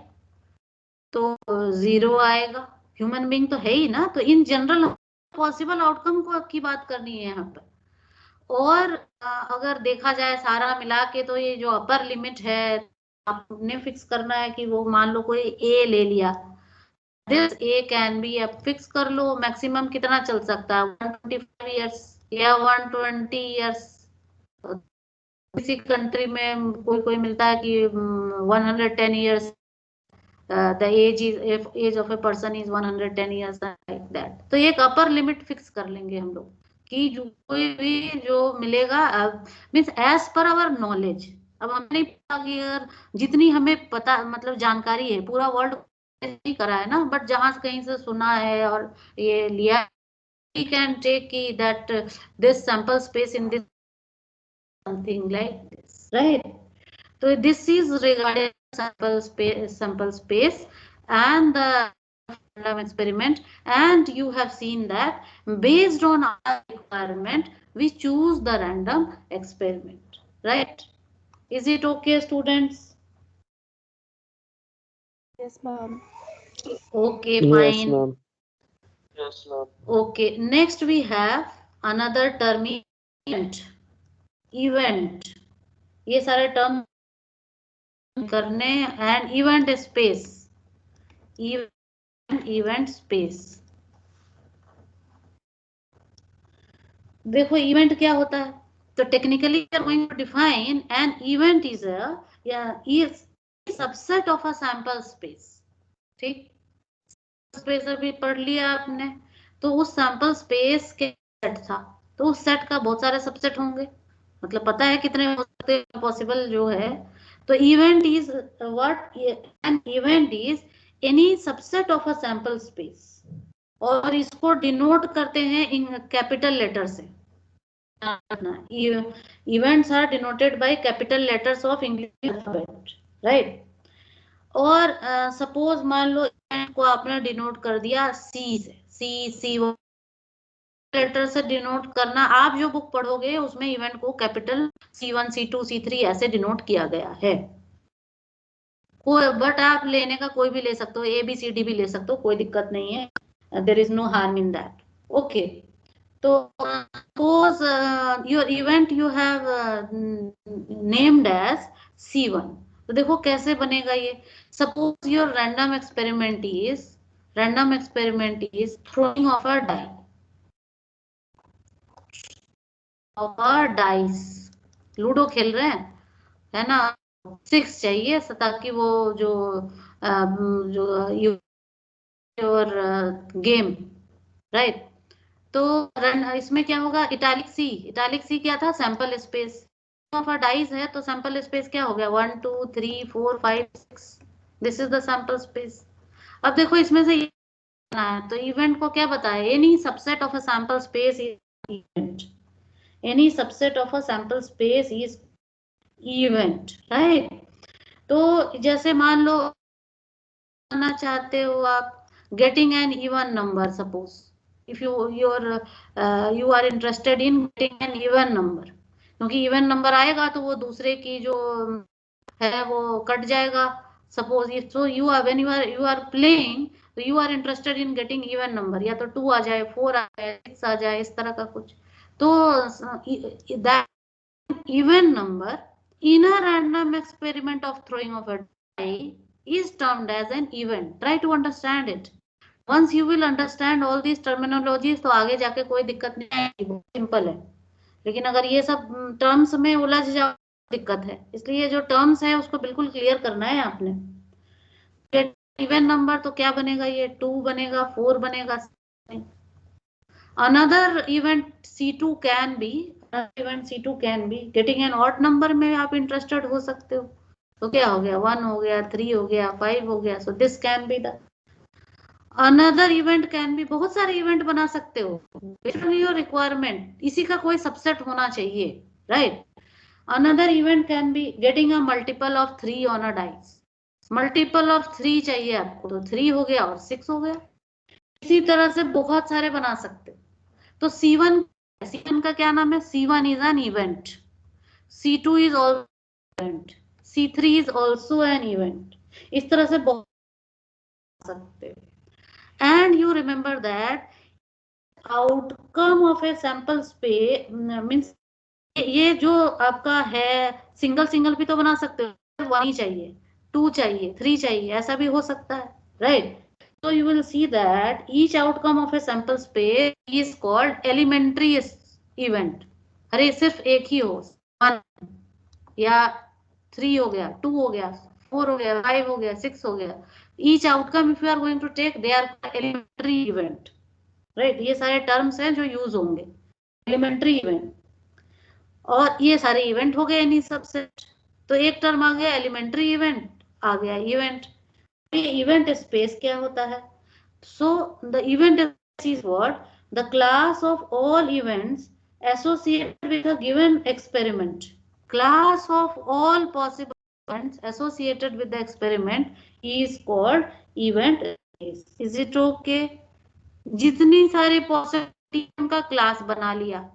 तो 0 आएगा। ह्यूमन बीइंग तो है ही ना, तो इन जनरल पॉसिबल आउटकम को की बात करनी है यहाँ पर। और अगर देखा जाए सारा मिला के, तो ये जो अपर लिमिट है आपने फिक्स करना है कि वो मान लो कोई ए ले लिया, दिस ए कैन बी, अब फिक्स कर लो मैक्सिमम कितना चल सकता है, 125 ईयर्स या 120 ईयर्स। किसी कंट्री में कोई कोई मिलता है कि 110 years, the age of a person is 110 years, like that. तो एक अपर लिमिट फिक्स कर लेंगे हम लोग कि जो कोई भी जो मिलेगा, means as per our knowledge. अब हमें नहीं पता कि अगर जितनी हमें पता मतलब जानकारी है, पूरा वर्ल्ड नहीं करा है ना, बट जहां से कहीं से सुना है और ये लिया, we can take that this sample space in this something like this, right? So this is regarding sample space and the random experiment, and you have seen that based on our requirement we choose the random experiment, right? Is it okay, students? Yes, ma'am. Okay, Yes, fine. ma'am. Okay, next we have another term, event. ये सारे term करने, and event space, event space. देखो event क्या होता है, तो technically we are going to define an event is a subset of a sample space. ठीक, space अभी पढ़ लिया आपने, तो उस सैंपल स्पेस के सेट था, तो उस सेट का बहुत सारे सबसेट होंगे, मतलब पता है कितने हो सकते हैं पॉसिबल जो है। तो event is what, an event is any subset of a sample space, और इसको डिनोट करते हैं इन कैपिटल लेटर से। Events are denoted by capital letters of English alphabet, right. और सपोज मान लो इवेंट को आपने डिनोट कर दिया सी से, सी लेटर से डिनोट करना, आप जो बुक पढ़ोगे उसमें इवेंट को कैपिटल C1 C2 C3 ऐसे डिनोट किया गया है। कोई बट आप लेने का कोई भी ले सकते हो, ABCD भी ले सकते हो, कोई दिक्कत नहीं है, there is no harm in that. Okay, तो suppose your event you have named as C1, तो देखो कैसे बनेगा ये। Suppose your random experiment is throwing of a die, और डाइस, लूडो खेल रहे हैं, है ना, 6 चाहिए ताकि वो जो योर गेम, राइट। तो इसमें क्या होगा, इटैलिक सी क्या था, sample space of a dice है, तो सैंपल स्पेस क्या हो गया, 1 2 3 4 5 6, this is the sample space. अब देखो इसमें से ये है, तो इवेंट को क्या बताया, any subset of a sample space is event, any subset of a sample space is event, right? तो जैसे मान लो करना चाहते हो आप getting an even number, suppose if you are interested in getting an even number, क्योंकि even number आएगा तो वो दूसरे की जो है वो कट जाएगा। Suppose so you are playing, तो you are interested in getting even number, या तो 2 आ जाए, 4 आ जाए, 6 आ जाए, इस तरह का कुछ। तो that even number in a random experiment of throwing of a die is termed as an event. Try to understand it. Once you will understand all these terminologies, तो आगे जाके कोई दिक्कत नहीं आएगी, बहुत सिंपल है। लेकिन अगर ये सब टर्म्स में उलझ जाओ दिक्कत है, इसलिए जो टर्म्स है उसको बिल्कुल क्लियर करना है आपने। इवन नंबर तो क्या बनेगा, ये 2 बनेगा, 4 बनेगा। Another event C2 can be getting an odd number में आप interested हो सकते हो, तो क्या हो गया, 1 हो गया, 3 हो गया, 5 हो गया, so this can be the another event can be, बहुत सारे इवेंट बना सकते हो based on your requirement, इसी का कोई सबसेट होना चाहिए, right? Another event can be getting a multiple of 3 on a dice, multiple of 3 चाहिए आपको, तो 3 हो गया और 6 हो गया। इसी तरह से बहुत सारे बना सकते हो। तो C1 का क्या नाम है, C1 is an event, C2 is also event, C3 is also an event, इस तरह से बहुत सकते हो। and you remember that outcome of a sample space means ये जो आपका है सिंगल सिंगल भी तो बना सकते हो, 1 ही चाहिए, 2 चाहिए, 3 चाहिए, ऐसा भी हो सकता है, right? So you will see that each outcome of a sample space is called elementary event. अरे सिर्फ एक ही हो, 1 या 3 हो गया, 2 हो गया, 4 हो गया, 5 हो गया, 6 हो गया, each outcome if you are going to take they are elementary event, right? ये सारे टर्म्स हैं जो यूज होंगे, elementary event, और ये सारे इवेंट हो गए इन्हीं सबसेट। तो एक टर्म आ गया एलिमेंट्री इवेंट, आ गया इवेंट। ये इवेंट स्पेस क्या होता है? So the event is what? The class of all events associated with a given experiment. Class of all possible events associated with the experiment is called event space. Is it okay? जितनी सारी possibility का class बना लिया,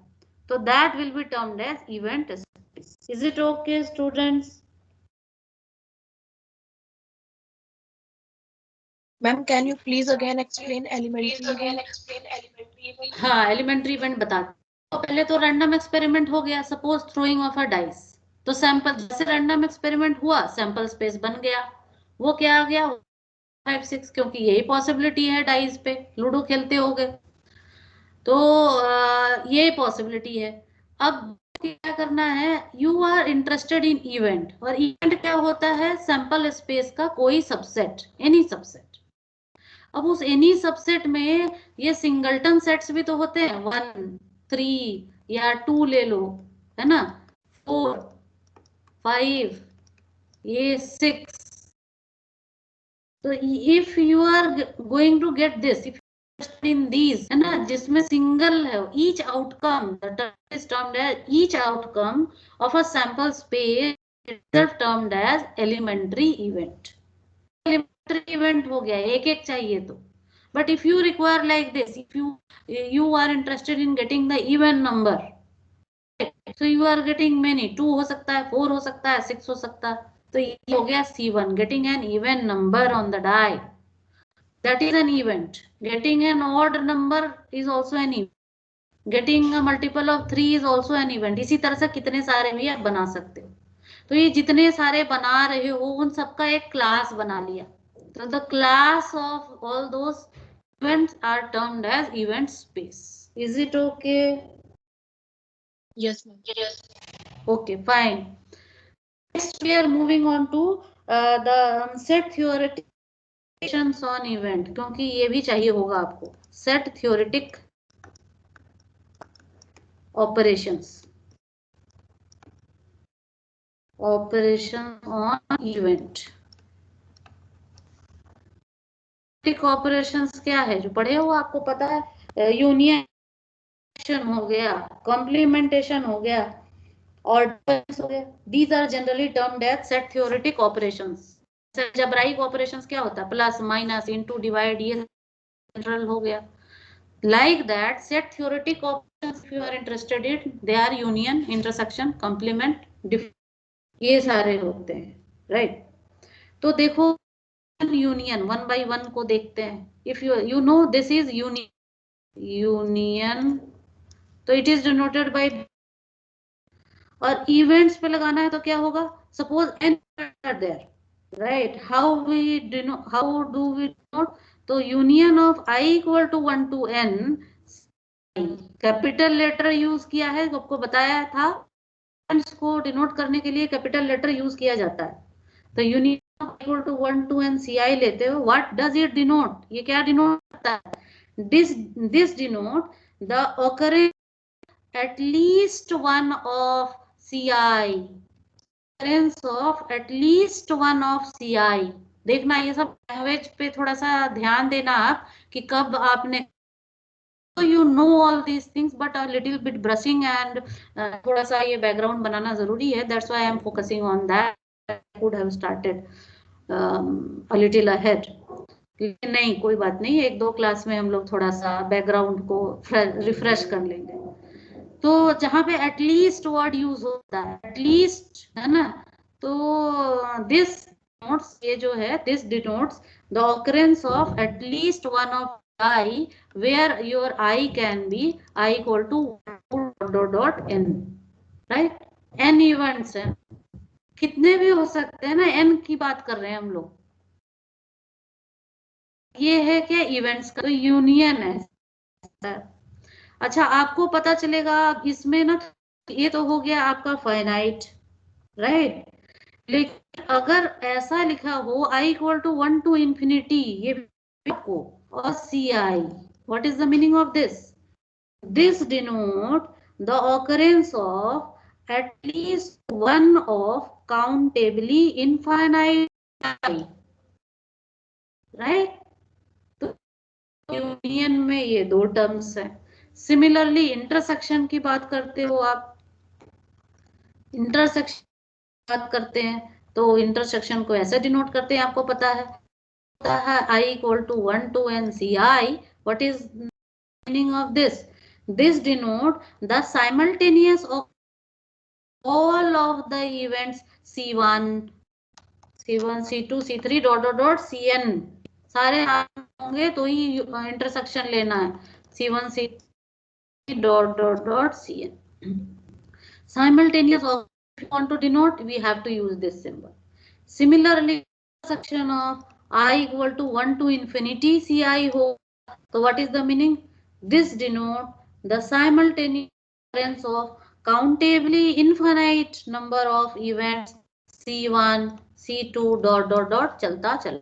so that will be termed as event space. Is it okay, students? Ma'am, can you please again explain elementary event? हाँ, elementary event बताते। तो पहले तो रैंडम एक्सपेरिमेंट हो गया, suppose throwing of a dice, तो सैंपल जैसे रैंडम एक्सपेरिमेंट हुआ, सैंपल स्पेस बन गया। वो क्या आ गया? 5, 6, क्योंकि यही पॉसिबिलिटी है डाइस पे, लूडो खेलते होगे तो ये पॉसिबिलिटी है। अब क्या करना है? You are interested in event, और इवेंट क्या होता है? सैंपल स्पेस का कोई सबसेट, एनी सबसेट। अब उस एनी सबसेट में ये सिंगलटन सेट्स भी तो होते हैं, 1, 3 या 2 ले लो, है ना, 4, 5, ये 6। तो if you are going to get this, if in these, है ना, जिसमें सिंगल है, each outcome, the term is termed as each outcome of a sample space is termed as elementary event. Elementary event हो गया, एक एक चाहिए तो। But if you require like this, if you are interested in getting the even number, so you are getting many, 2 हो सकता है, 4 हो सकता है, 6 हो सकता है, तो ये हो गया C1, getting an even number on the die. That is an event. Getting an odd number is also an event. Getting a multiple of 3 is also an event. इसी तरह से कितने सारे भी आप बना सकते हो। तो ये जितने सारे बना रहे हो उन सबका एक क्लास बना लिया। तो the class of all those events are termed as event space. Is it okay? Yes, ma'am. Yes. Okay, fine. Next we are moving on to the set theoretic on event, क्योंकि ये भी चाहिए होगा आपको। Set theoretic operations, operation on event. Operations क्या है जो पढ़े हो, आपको पता है, यूनियन हो गया, कॉम्प्लीमेंटेशन हो गया, ऑर्डर्स हो गया। These are generally termed as set theoretic operations. Algebraic operations क्या होता है? प्लस, माइनस, इनटू, डिवाइड, ये जनरल हो गया। Like that, set theoretic operations, if you are interested in, they are union, intersection, complement, ये सारे होते हैं, right? तो देखो यूनियन 1 by 1 को देखते हैं। If you know this is union, तो it is denoted by, और events पे लगाना है तो क्या होगा? Suppose n are there, right? How do we denote? तो union of I equal to 1 to n, capital letter use किया है, आपको बताया था, को डिनोट करने के लिए कैपिटल लेटर यूज किया जाता है। तो union equal to 1 to n ci लेते हो, व्हाट डज इट डिनोट? ये क्या डिनोट करता है? This denote the occurrence at least one of ci, occurrence of at least one of ci। देखना ये सब लैंग्वेज पे थोड़ा सा ध्यान देना आप, कि कब आपने, so you know all these things, but a little bit brushing and थोड़ा सा ये बैकग्राउंड बनाना जरूरी है। That's why I am focusing on that. I could have started a little ahead. लेकिन नहीं, कोई बात नहीं, 1-2 क्लास में हम लोग थोड़ा सा बैकग्राउंड को रिफ्रेश कर लेंगे। तो जहाँ पे एटलीस्ट वर्ड यूज होता है, एटलीस्ट, है ना, तो दिस ये जो है this denotes the occurrence of at least one of I where your I can be I equal to dot n, right? n events है, कितने भी हो सकते हैं ना, n की बात कर रहे हैं हम लोग। ये है क्या इवेंट्स का यूनियन है। अच्छा, आपको पता चलेगा इसमें ना, ये तो हो गया आपका फाइनाइट, राइट? लेकिन अगर ऐसा लिखा हो I equal to 1 to infinity, ये को और CI, what is the meaning of this? This denote the occurrence of at least one of countably infinite I, right? तो यूनियन में ये दो टर्म्स हैं। सिमिलरली इंटरसेक्शन की बात करते हो आप, इंटरसेक्शन बात करते हैं तो इंटरसेक्शन को ऐसे डिनोट करते हैं, आपको पता है I equal to 1 to n CI. What is the meaning of this? This denote the simultaneous of all of the events C1, C2, C3 dot Cn, सारे होंगे तो ही इंटरसेक्शन लेना है, C1, C3 dot Cn. Simultaneous of, if you want to denote, we have to use this symbol. Similarly, intersection of I equal to 1 to infinity CI हो, so what is the meaning? This denote the simultaneous occurrence of countably infinite number of events C1, C2 dot चलता चल.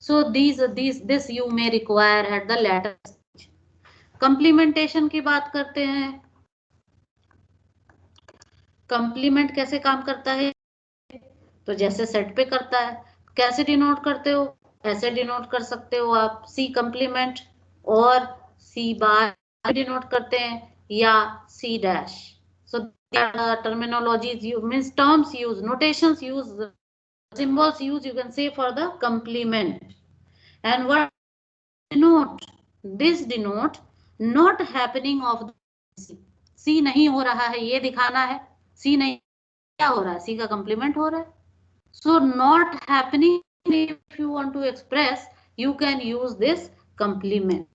So this you may require at the later stage. Complementation की बात करते हैं। Complement कैसे काम करता है? तो जैसे सेट पे करता है, कैसे डिनोट करते हो? ऐसे डिनोट कर सकते हो आप, सी कंप्लीमेंट और सी बार डिनोट करते हैं, या C dash. So terminologies use, means terms use, notations use, symbols used you can say for the complement. And what denote? This denote not happening of the C नहीं हो रहा है, ये दिखाना है। C नहीं, क्या हो रहा है? C का कंप्लीमेंट हो रहा है। So not happening, if you want to express, you can use this complement.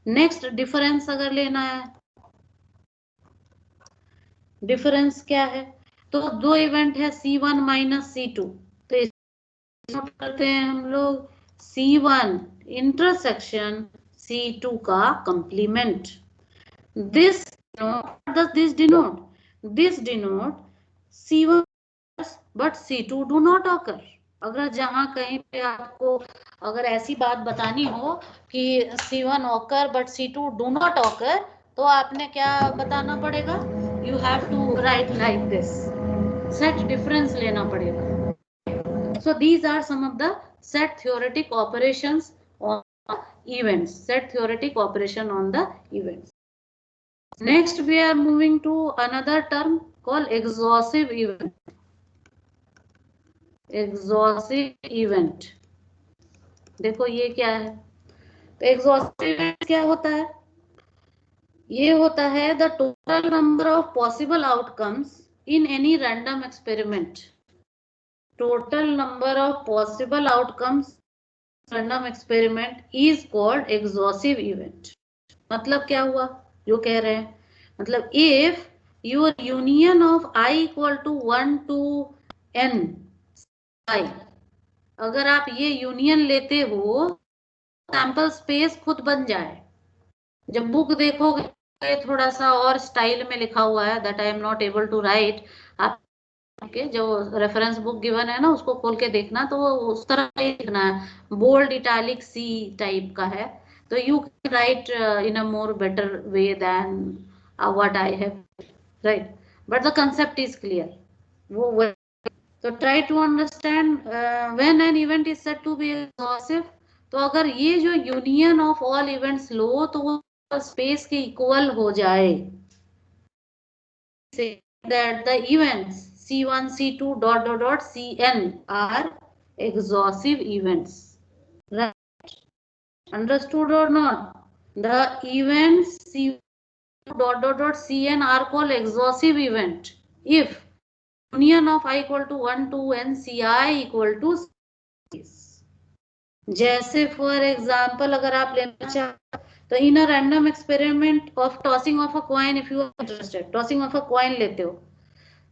Next difference अगर लेना है, डिफरेंस क्या है? तो दो इवेंट है C1 माइनस C2, तो नोट करते हैं हम लोग C1 इंटरसेक्शन C2 का complement. This this denote, this denote C1 but C2 do not occur. अगर जहां कहीं पे आपको अगर ऐसी बात बतानी हो कि C1 occur but C2 do not occur, तो आपने क्या बताना पड़ेगा? You have to write like this. Set difference लेना पड़ेगा। So these are some of the set theoretic operations on events. Set theoretic operation on the events. Next we are moving to another term called exhaustive event. Exhaustive event. देखो ये क्या है? तो exhaustive event क्या होता है? ये होता है the total number of possible outcomes in any random experiment. Total number of possible outcomes random experiment is called exhaustive event. मतलब क्या हुआ जो कह रहे हैं? मतलब if your union of I equal to 1 to n I, अगर आप ये यूनियन लेते हो, सैंपल स्पेस खुद बन जाए। जब बुक देखोगे थोड़ा सा और स्टाइल में लिखा हुआ है, that I am not able to write, आप के जो रेफरेंस बुक गिवन है ना उसको खोल के देखना, तो वो उस तरह ही लिखना है, बोल्ड इटैलिक सी टाइप का है, तो you can write in a more better way than what I have, right? But the concept is clear. वो तो try to understand when an event is said to be exhaustive. तो अगर ये जो union of all events लो तो वो space के इक्वल हो जाए, say that the events C1, C2 dot Cn are exhaustive events, right? Understood or not? The events C2 dot Cn are called exhaustive event if union of I equal to 1 to n ci equal to 6. जैसे for example अगर आप लेना चाहो तो in a random experiment of tossing of a coin, if you are interested, tossing of a coin लेते हो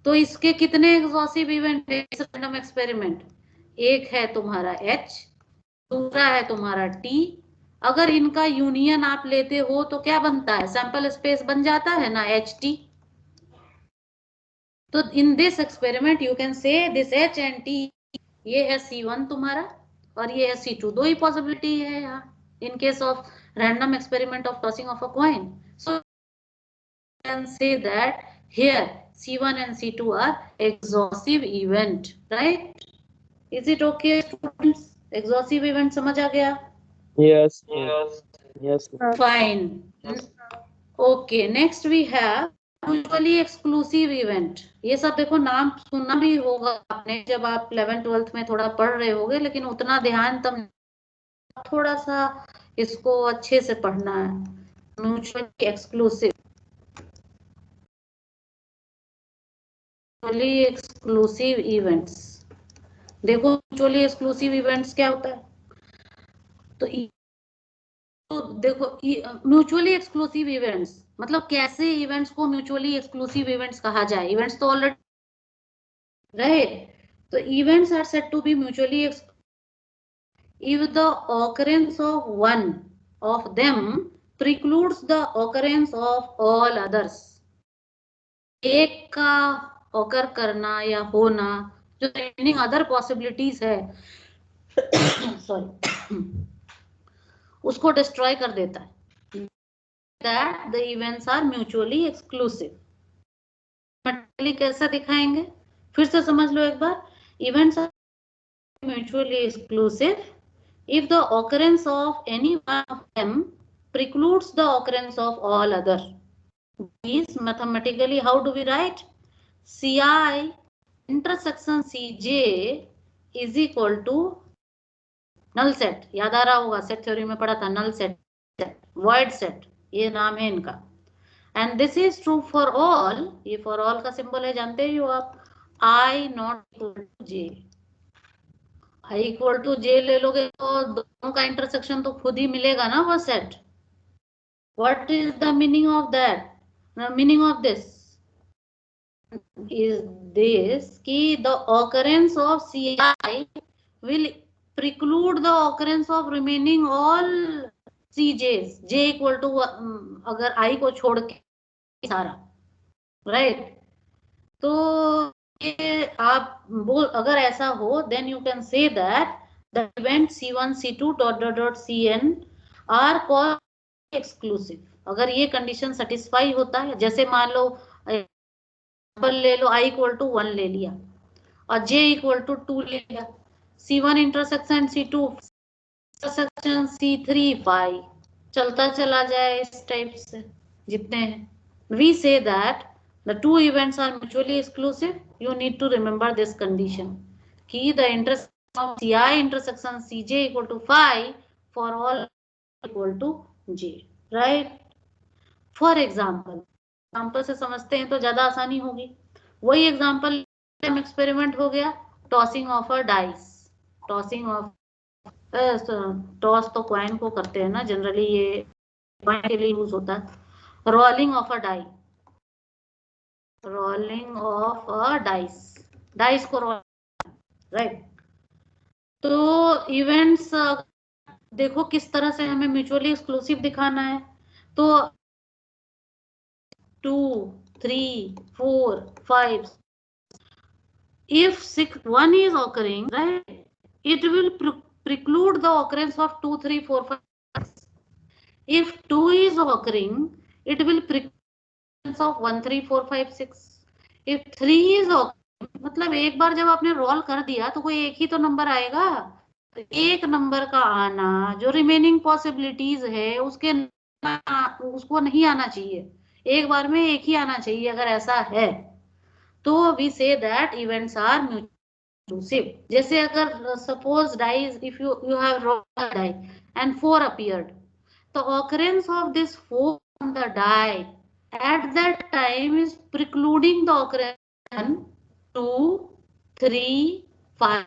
तो इसके कितने एग्जॉसिव इवेंट है इस रैंडम एक्सपेरिमेंट? एक है तुम्हारा H, दूसरा है तुम्हारा T। अगर इनका यूनियन आप लेते हो तो क्या बनता है? सैंपल स्पेस बन जाता है ना, HT। तो in this experiment you can से दिस H एंड T, ये है C1 तुम्हारा और ये है C2। दो ही पॉसिबिलिटी है यहाँ in case of random experiment of tossing of a coin. So can say that here C1 and C2 are exhaustive event, right? Is it okay, students? Exhaustive event समझ आ गया? Yes. Yes. Fine. Okay, next we have mutually exclusive event। ये सब देखो नाम सुना भी होगा आपने जब आप 11th-12th में थोड़ा पढ़ रहे होगे, लेकिन उतना ध्यान तब थोड़ा सा इसको अच्छे से पढ़ना है। Mutually exclusive, mutually exclusive events. देखो म्यूचुअली एक्सक्लूसिव इवेंट्स क्या होता है? तो देखो म्यूचुअली एक्सक्लूसिव इवेंट्स मतलब कैसे इवेंट्स को म्यूचुअली एक्सक्लूसिव इवेंट्स कहा जाए? इवेंट्स तो ऑलरेडी राइट। तो events are said to be mutually if the occurrence of one of them precludes the occurrence of all others। एक का occur करना या होना जो remaining other possibilities है sorry उसको destroy कर देता है। that the events are mutually exclusive। कैसा दिखाएंगे? फिर से समझ लो एक बार। events are mutually exclusive if the occurrence of any one of them precludes the occurrence of all other। These mathematically how do we write? Ci intersection Cj is equal to null set। याद आ रहा होगा, set theory में पढ़ा था null set, void set ये नाम है इनका। and this is true for all, ये for all का सिंबल है जानते ही हो आप, I not equal to j। I equal to J ले लोगे तो दोनों का इंटरसेक्शन तो खुद ही मिलेगा ना वो सेट। What is the meaning of that? Meaning of this is this कि the occurrence of C I will preclude the occurrence of remaining all C Js. J equal to अगर आई को छोड़ के सारा राइट तो ये आप बोल अगर ऐसा हो then you can say that the event C1 C2 dot Cn are called exclusive. अगर ये कंडीशन सेटिस्फाई होता है, जैसे मान लो ले लो I इक्वल टू 1 ले लिया और J इक्वल टू 2 ले लिया, C1 intersection C2 intersection C3 5 चलता चला जाए इस टाइप से जितने हैं। We say that the two events are mutually exclusive, you need to remember this condition कि the intersection of Ci intersection Cj equal to phi for all equal to j, right? For example से समझते हैं तो ज्यादा आसानी होगी। वही example experiment हो गया tossing of a dice. Tossing of toss तो कॉइन को करते हैं ना जनरली, ये कॉइन के लिए यूज होता है। Rolling of a die, rolling of a dice, dice को रोल राइट। तो इवेंट्स देखो किस तरह से हमें म्यूचुअली एक्सक्लूसिव दिखाना है। तो 2 3 4 5 if 1 is occurring right it will preclude the occurrence of 2 3 4 5। if 2 is occurring it will preclude of 1 3 4 5 6। if 3 is occurring मतलब एक बार जब आपने रोल कर दिया तो कोई एक ही तो नंबर आएगा। तो एक नंबर का आना जो रिमेनिंग पॉसिबिलिटीज है उसको नहीं आना चाहिए, एक बार में एक ही आना चाहिए। अगर ऐसा है तो we say that events are mutually. जैसे अगर suppose dies if you have rolled die and 4 appeared, the occurrence of this 4 on the die at that time is precluding the occurrence 2, 3, 5.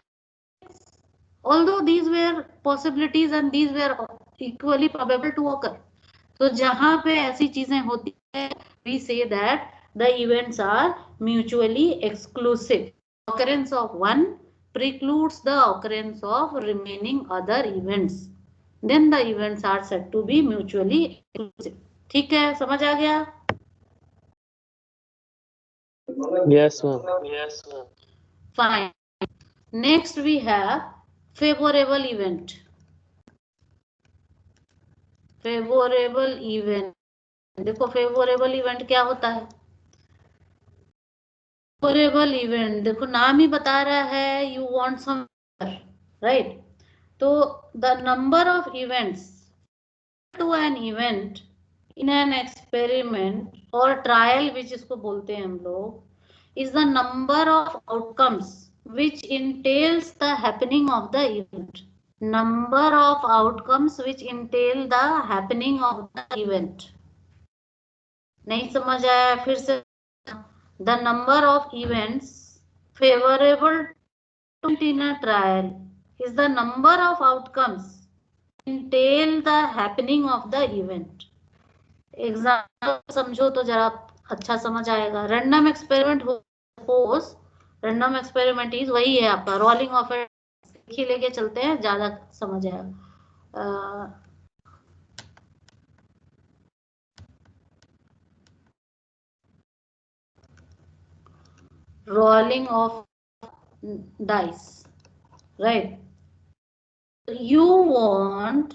Although these were possibilities and these were equally probable to occur. तो जहां पे ऐसी चीजें होती है, we say that the events are mutually exclusive. Occurrence of one precludes the occurrence of remaining other events. Then the events are said to be mutually exclusive. ठीक है, समझ आ गया? Yes, ma'am. Fine. Next we have favorable event. Favorable event. देखो favourable event क्या होता है? Favourable event देखो नाम ही बता रहा है, यू वांट सम, राइट? तो the number of events to an event in an experiment और ट्रायल, विच इसको बोलते हैं हम लोग, is the number of outcomes which entails the happening of the event. Number of outcomes which entail the happening of the event. नहीं समझ आया? फिर से, the number of events favorable in a trial is the number of outcomes entail the happening of the event. Example समझो तो जरा अच्छा समझ आएगा. रैंडम एक्सपेरिमेंट हो, सपोज रैंडम एक्सपेरिमेंट इज वही है आपका रोलिंग ऑफ ए, ही लेके चलते हैं, ज्यादा समझ आएगा. rolling of dice, right? You want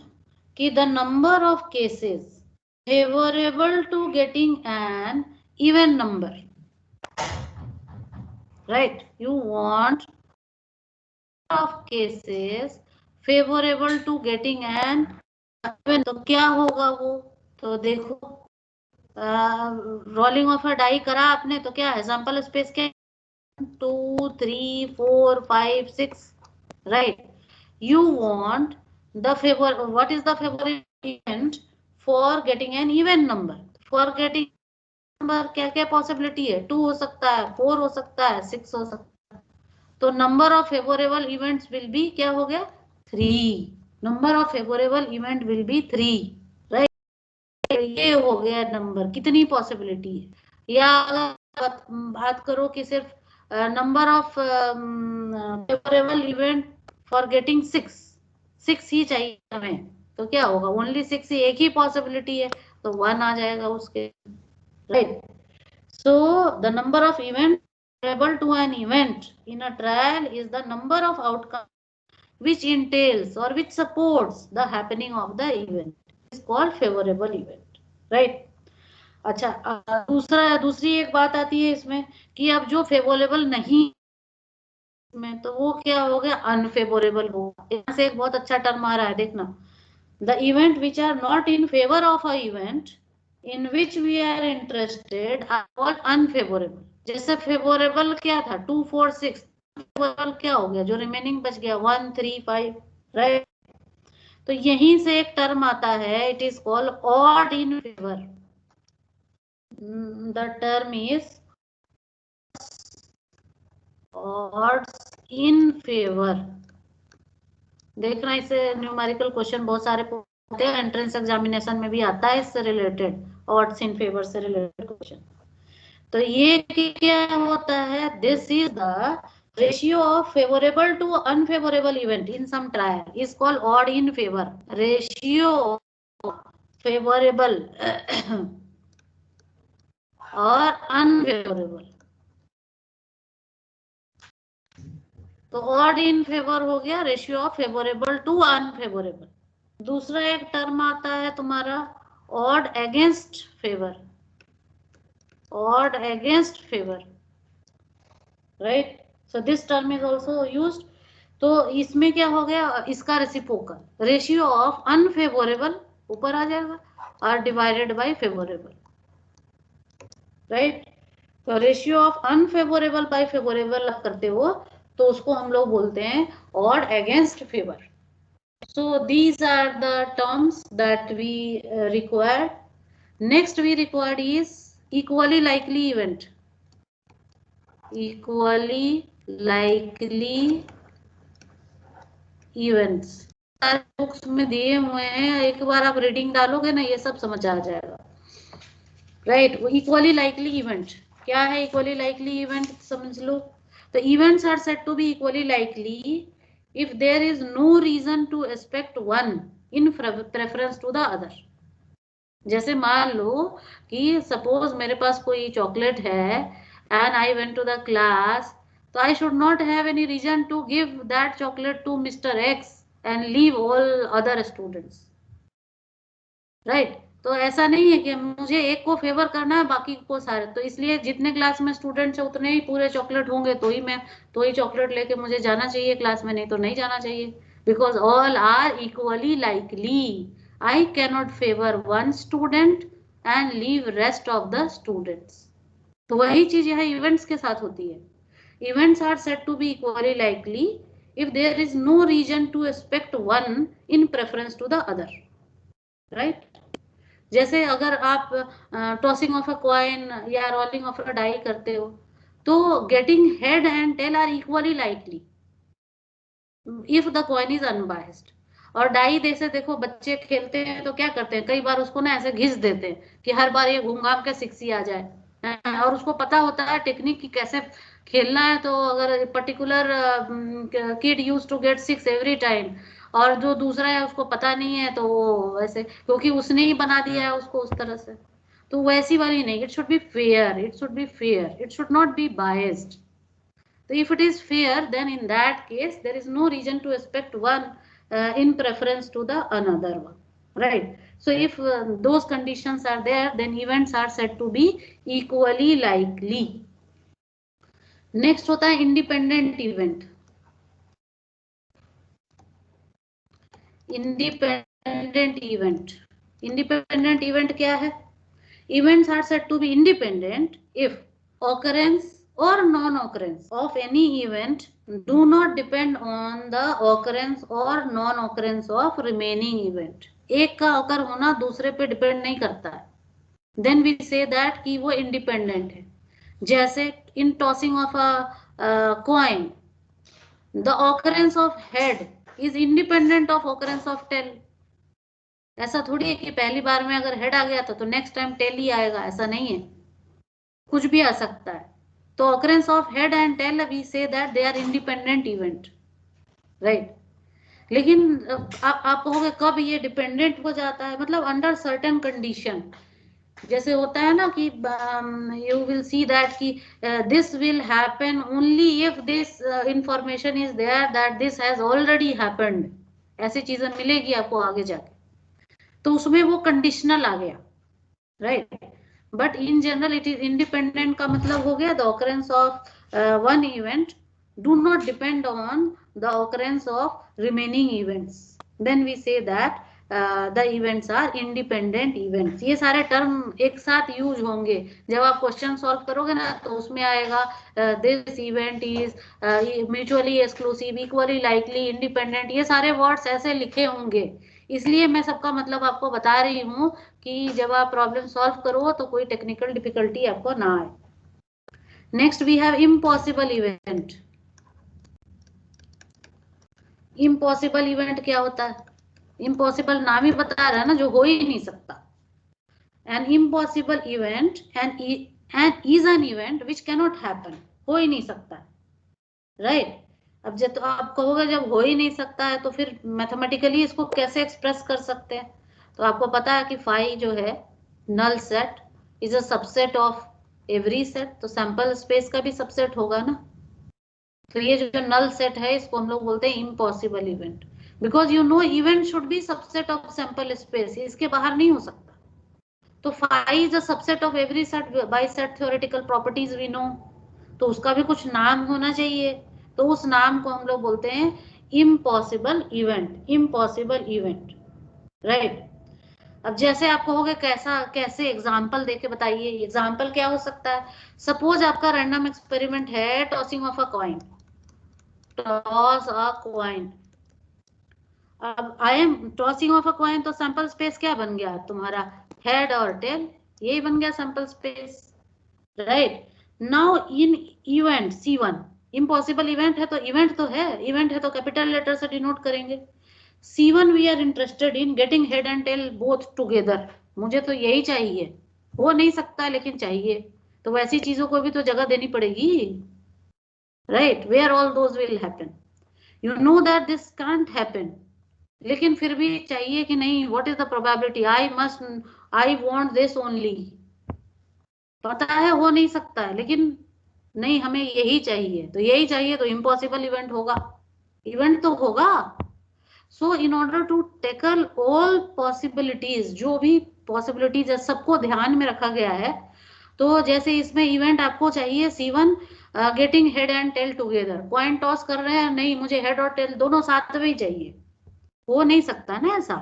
कि the number of cases favorable to getting an even number, right? You want of cases favorable to getting an even. तो क्या होगा वो? तो देखो रोलिंग ऑफ अ डाई करा आपने, तो क्या है? सैंपल स्पेस क्या? 2, 3, 4, 5, 6, right? You want the favor, what is the favorable event for getting an even number? For getting number क्या क्या पॉसिबिलिटी है? 2 हो सकता है, 4 हो सकता है, 6 हो सकता है. तो number of favourable events will be क्या हो गया? 3. Number of favourable event will be 3, right? ये हो गया नंबर, कितनी पॉसिबिलिटी है. या अगर बात करो कि सिर्फ number of favourable event for getting 6 ही चाहिए हमें, तो क्या होगा? ओनली 6 ही, एक ही पॉसिबिलिटी है, तो 1 आ जाएगा उसके, right? So the number of event favorable to an event in a trial is the number of outcomes which entails or which supports the happening of the event. It is called favorable event, right? अच्छा, दूसरी एक बात आती है इसमें कि अब जो फेवरेबल नहीं में, तो वो क्या हो गया? अनफेवरेबल होगा. यहाँ से एक बहुत अच्छा टर्म आ रहा है, देखना. The event which are not in favour of a event in which we are interested are called unfavourable. जैसे फेवरेबल क्या था? 2, 4, 6. फेवरेबल क्या हो गया? जो रिमेनिंग बच गया 1, 3, 5, राइट? तो यहीं से एक टर्म आता है, it is called odd in favour. The term is odds in favour. देखना, इससे न्यूमेरिकल क्वेश्चन बहुत सारे होते हैं, एंट्रेंस एग्जामिनेशन में भी आता है इससे रिलेटेड, ऑड्स इन फेवर से रिलेटेड क्वेश्चन. तो ये क्या होता है? This is the ratio of favourable to unfavourable event in some trial is called odd in favour. Ratio favourable और अनफेवरेबल, तो ऑड इन फेवर हो गया ratio of favourable to unfavourable. दूसरा एक टर्म आता है तुम्हारा odd against favour. Odd against favour, right? So this term is also used. तो इसमें क्या हो गया? इसका रेसिप्रोकल, रेशियो ऑफ अनफेवरेबल ऊपर आ जाएगा और डिवाइडेड बाय फेवरेबल, राइट? तो ratio of unfavourable by favourable करते हो तो उसको हम लोग बोलते हैं odd against favour. So these are the terms that we required. Next we required is equally likely event. equally likely events। सारे बुक्स में दिए हुए हैं, एक बार आप रीडिंग डालोगे ना ये सब समझ आ जाएगा। राइट, वो इक्वली लाइकली इवेंट क्या है? इक्वली लाइकली इवेंट समझ लो। तो events are said to be equally likely if there is no reason to expect one in preference to the other। जैसे मान लो कि सपोज मेरे पास कोई चॉकलेट है and I went to the class, तो I should not have any reason to give that chocolate to mister X and leave all other students. Right, तो ऐसा नहीं है कि मुझे एक को फेवर करना है बाकी को सारे, तो इसलिए जितने क्लास में स्टूडेंट्स है उतने ही पूरे चॉकलेट होंगे, तो ही चॉकलेट लेके मुझे जाना चाहिए क्लास में, नहीं तो नहीं जाना चाहिए। Because all are equally likely, I cannot favour one student and leave rest of the students. तो वही चीज यहाँ इवेंट्स के साथ होती है। Events are said to be equally likely if there is no reason to expect one in preference to the other। Right, जैसे अगर आप टॉसिंग ऑफ अ कॉइन या रोलिंग ऑफ अ डाई करते हो, तो getting head and tail are equally likely if the coin is unbiased. और die जैसे देखो बच्चे खेलते हैं तो क्या करते हैं, कई बार उसको ना ऐसे घिस देते हैं कि हर बार ये घूम घाम के 6 ही आ जाए, और उसको पता होता है टेक्निक की कैसे खेलना है। तो अगर particular kid use to get 6 every time, और जो दूसरा है उसको पता नहीं है, तो वो वैसे क्योंकि उसने ही बना दिया है उसको उस तरह से, तो वैसी वाली नहीं। It should be fair, it should be fair, it should not be biased. So if it is fair, then in that case there is no reason to expect one in preference to the another one, right? So if those conditions are there, then events are said to be equally likely। Next होता है independent event. Independent event, independent event क्या है? Events are said to be independent if occurrence or non-occurrence of any event do not depend on the occurrence or non-occurrence of remaining event। एक का occur होना दूसरे पे depend नहीं करता है, then we say that कि वो independent है। जैसे in tossing of a coin, the occurrence of head is independent of occurrence of tail। ऐसा थोड़ी है कि पहली बार में अगर हेड आ गया तो नेक्स्ट टाइम टेल ही आएगा, ऐसा नहीं है, कुछ भी आ सकता है। तो occurrence of head and tail we say that they are independent event, right. लेकिन आप कहोगे कब ये डिपेंडेंट हो जाता है? मतलब अंडर सर्टेन कंडीशन। जैसे होता है ना कि यू विल सी दैट कि this will happen only if this information is there that this has already happened. ऐसी चीजें मिलेगी आपको आगे जाके, तो उसमें वो कंडीशनल आ गया, right. But in general it is independent का मतलब हो गया the occurrence of one event do not depend on the occurrence of remaining events, then we say that the events are independent events. ये सारे term एक साथ use होंगे जब आप क्वेश्चन सॉल्व करोगे ना, तो उसमें आएगा this event is mutually exclusive, equally likely, independent, ये सारे वर्ड्स ऐसे लिखे होंगे। इसलिए मैं सबका मतलब आपको बता रही हूँ कि जब आप प्रॉब्लम सॉल्व करो तो कोई टेक्निकल डिफिकल्टी आपको ना आए। Next we have impossible event. Impossible event क्या होता है? इम्पॉसिबल नाम ही बता रहा है ना, जो हो ही नहीं सकता। An impossible event and is an event which cannot happen, हो ही नहीं सकता, राइट। अब जब तो आप कहोगे जब हो ही नहीं सकता है तो फिर मैथमेटिकली इसको कैसे एक्सप्रेस कर सकते हैं? तो आपको पता है कि फाई जो है null set is a subset of every set, तो सैंपल स्पेस का भी सबसेट होगा ना। तो ये जो नल सेट है इसको हम लोग बोलते हैं impossible event, because you know event should be subset of sample space, इसके बाहर नहीं हो सकता। तो phi is a subset of every set by set theoretical properties we know, तो उसका भी कुछ नाम होना चाहिए, तो उस नाम को हम लोग बोलते हैं impossible event. Impossible event, right. अब जैसे आप कहोगे कैसे एग्जाम्पल देके बताइए, एग्जाम्पल क्या हो सकता है? सपोज आपका रैंडम एक्सपेरिमेंट है tossing of a coin, toss a coin. अब I am tossing of a coin, तो सैंपल स्पेस क्या बन गया तुम्हारा? हेड और टेल, यही बन गया sample space, right. Now in event C1, impossible event है तो इवेंट तो है, इवेंट है तो कैपिटल लेटर से डिनोट करेंगे. C1 we are interested in getting head and tail both together. मुझे तो यही चाहिए, हो नहीं सकता लेकिन चाहिए, तो वैसी चीजों को भी तो जगह देनी पड़ेगी, right. Where all those will happen, you know that this can't happen, लेकिन फिर भी चाहिए कि नहीं. What is the probability, I want this only. पता है हो नहीं सकता है, लेकिन नहीं हमें यही चाहिए, तो यही चाहिए तो इम्पॉसिबल इवेंट होगा, इवेंट तो होगा. So in order to tackle all possibilities, जो भी पॉसिबिलिटीज है सबको ध्यान में रखा गया है. तो जैसे इसमें इवेंट आपको चाहिए C1 getting head and tail together. Coin toss कर रहे हैं, नहीं मुझे हेड और टेल दोनों साथ में ही चाहिए, हो नहीं सकता ना ऐसा.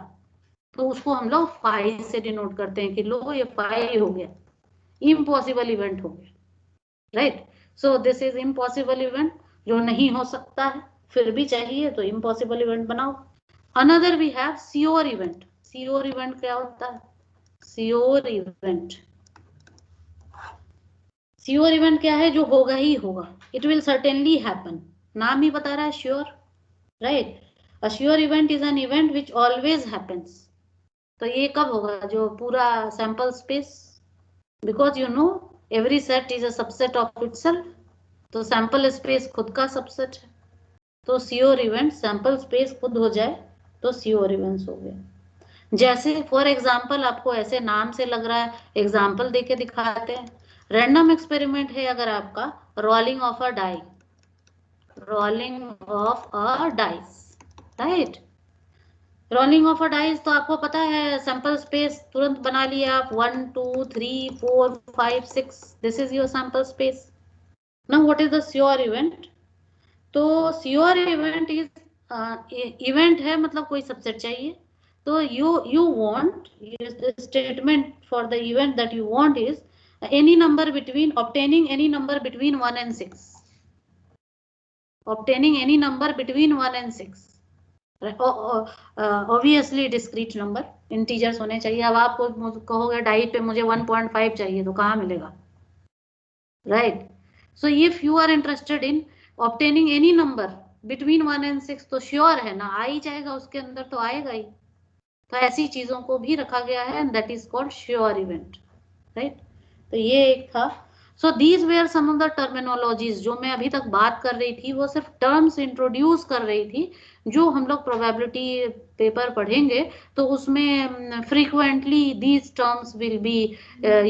तो उसको हम लोग फाई से डिनोट करते हैं कि लो ये फाई हो गया, इम्पॉसिबल इवेंट हो गया, right. So this is impossible event, जो नहीं हो सकता है फिर भी चाहिए तो इम्पॉसिबल इवेंट बनाओ. Another we have sure event. Sure event क्या होता है? श्योर इवेंट, श्योर इवेंट क्या है? जो होगा ही होगा, इट विल सर्टेनली हैपन. नाम ही बता रहा है sure, right. A sure event is an event which always happens. तो ये कब होगा? जो पूरा sample space, because you know every set is a subset of itself. तो सैंपल स्पेस खुद का सबसेट है, तो श्योर इवेंट सैंपल स्पेस खुद हो जाए तो श्योर इवेंट्स हो गए. जैसे फॉर एग्जांपल आपको ऐसे नाम से लग रहा है, एग्जांपल देके दिखाते हैं. रैंडम एक्सपेरिमेंट है अगर आपका, rolling of a die, rolling of a dice, right. Rolling of a dice तो आपको पता है सैंपल स्पेस तुरंत बना लिया आप, 1 2 3 4 5 6, this is your sample space. Now what is the sure event? तो श्योर इवेंट इज इवेंट है मतलब कोई सबसेट चाहिए. तो you want, the statement for the event that you want is any number between, obtaining any number between 1 and 6, obtaining any number between 1 and 6. Obviously discrete number, integers होने चाहिए. अब आप कहोगे डाई पे मुझे 1.5 चाहिए, तो कहाँ मिलेगा, right. So if you are interested in obtaining any number between 1 and 6, तो श्योर है ना, आ ही जाएगा उसके अंदर, तो आएगा ही. तो ऐसी चीजों को भी रखा गया है, and that is called sure event, right. तो ये एक था. So these were some of the terminologies. जो मैं अभी तक बात कर रही थी वो सिर्फ टर्म्स इंट्रोड्यूस कर रही थी, जो हम लोग प्रोबेबिलिटी पेपर पढ़ेंगे तो उसमें frequently these terms will be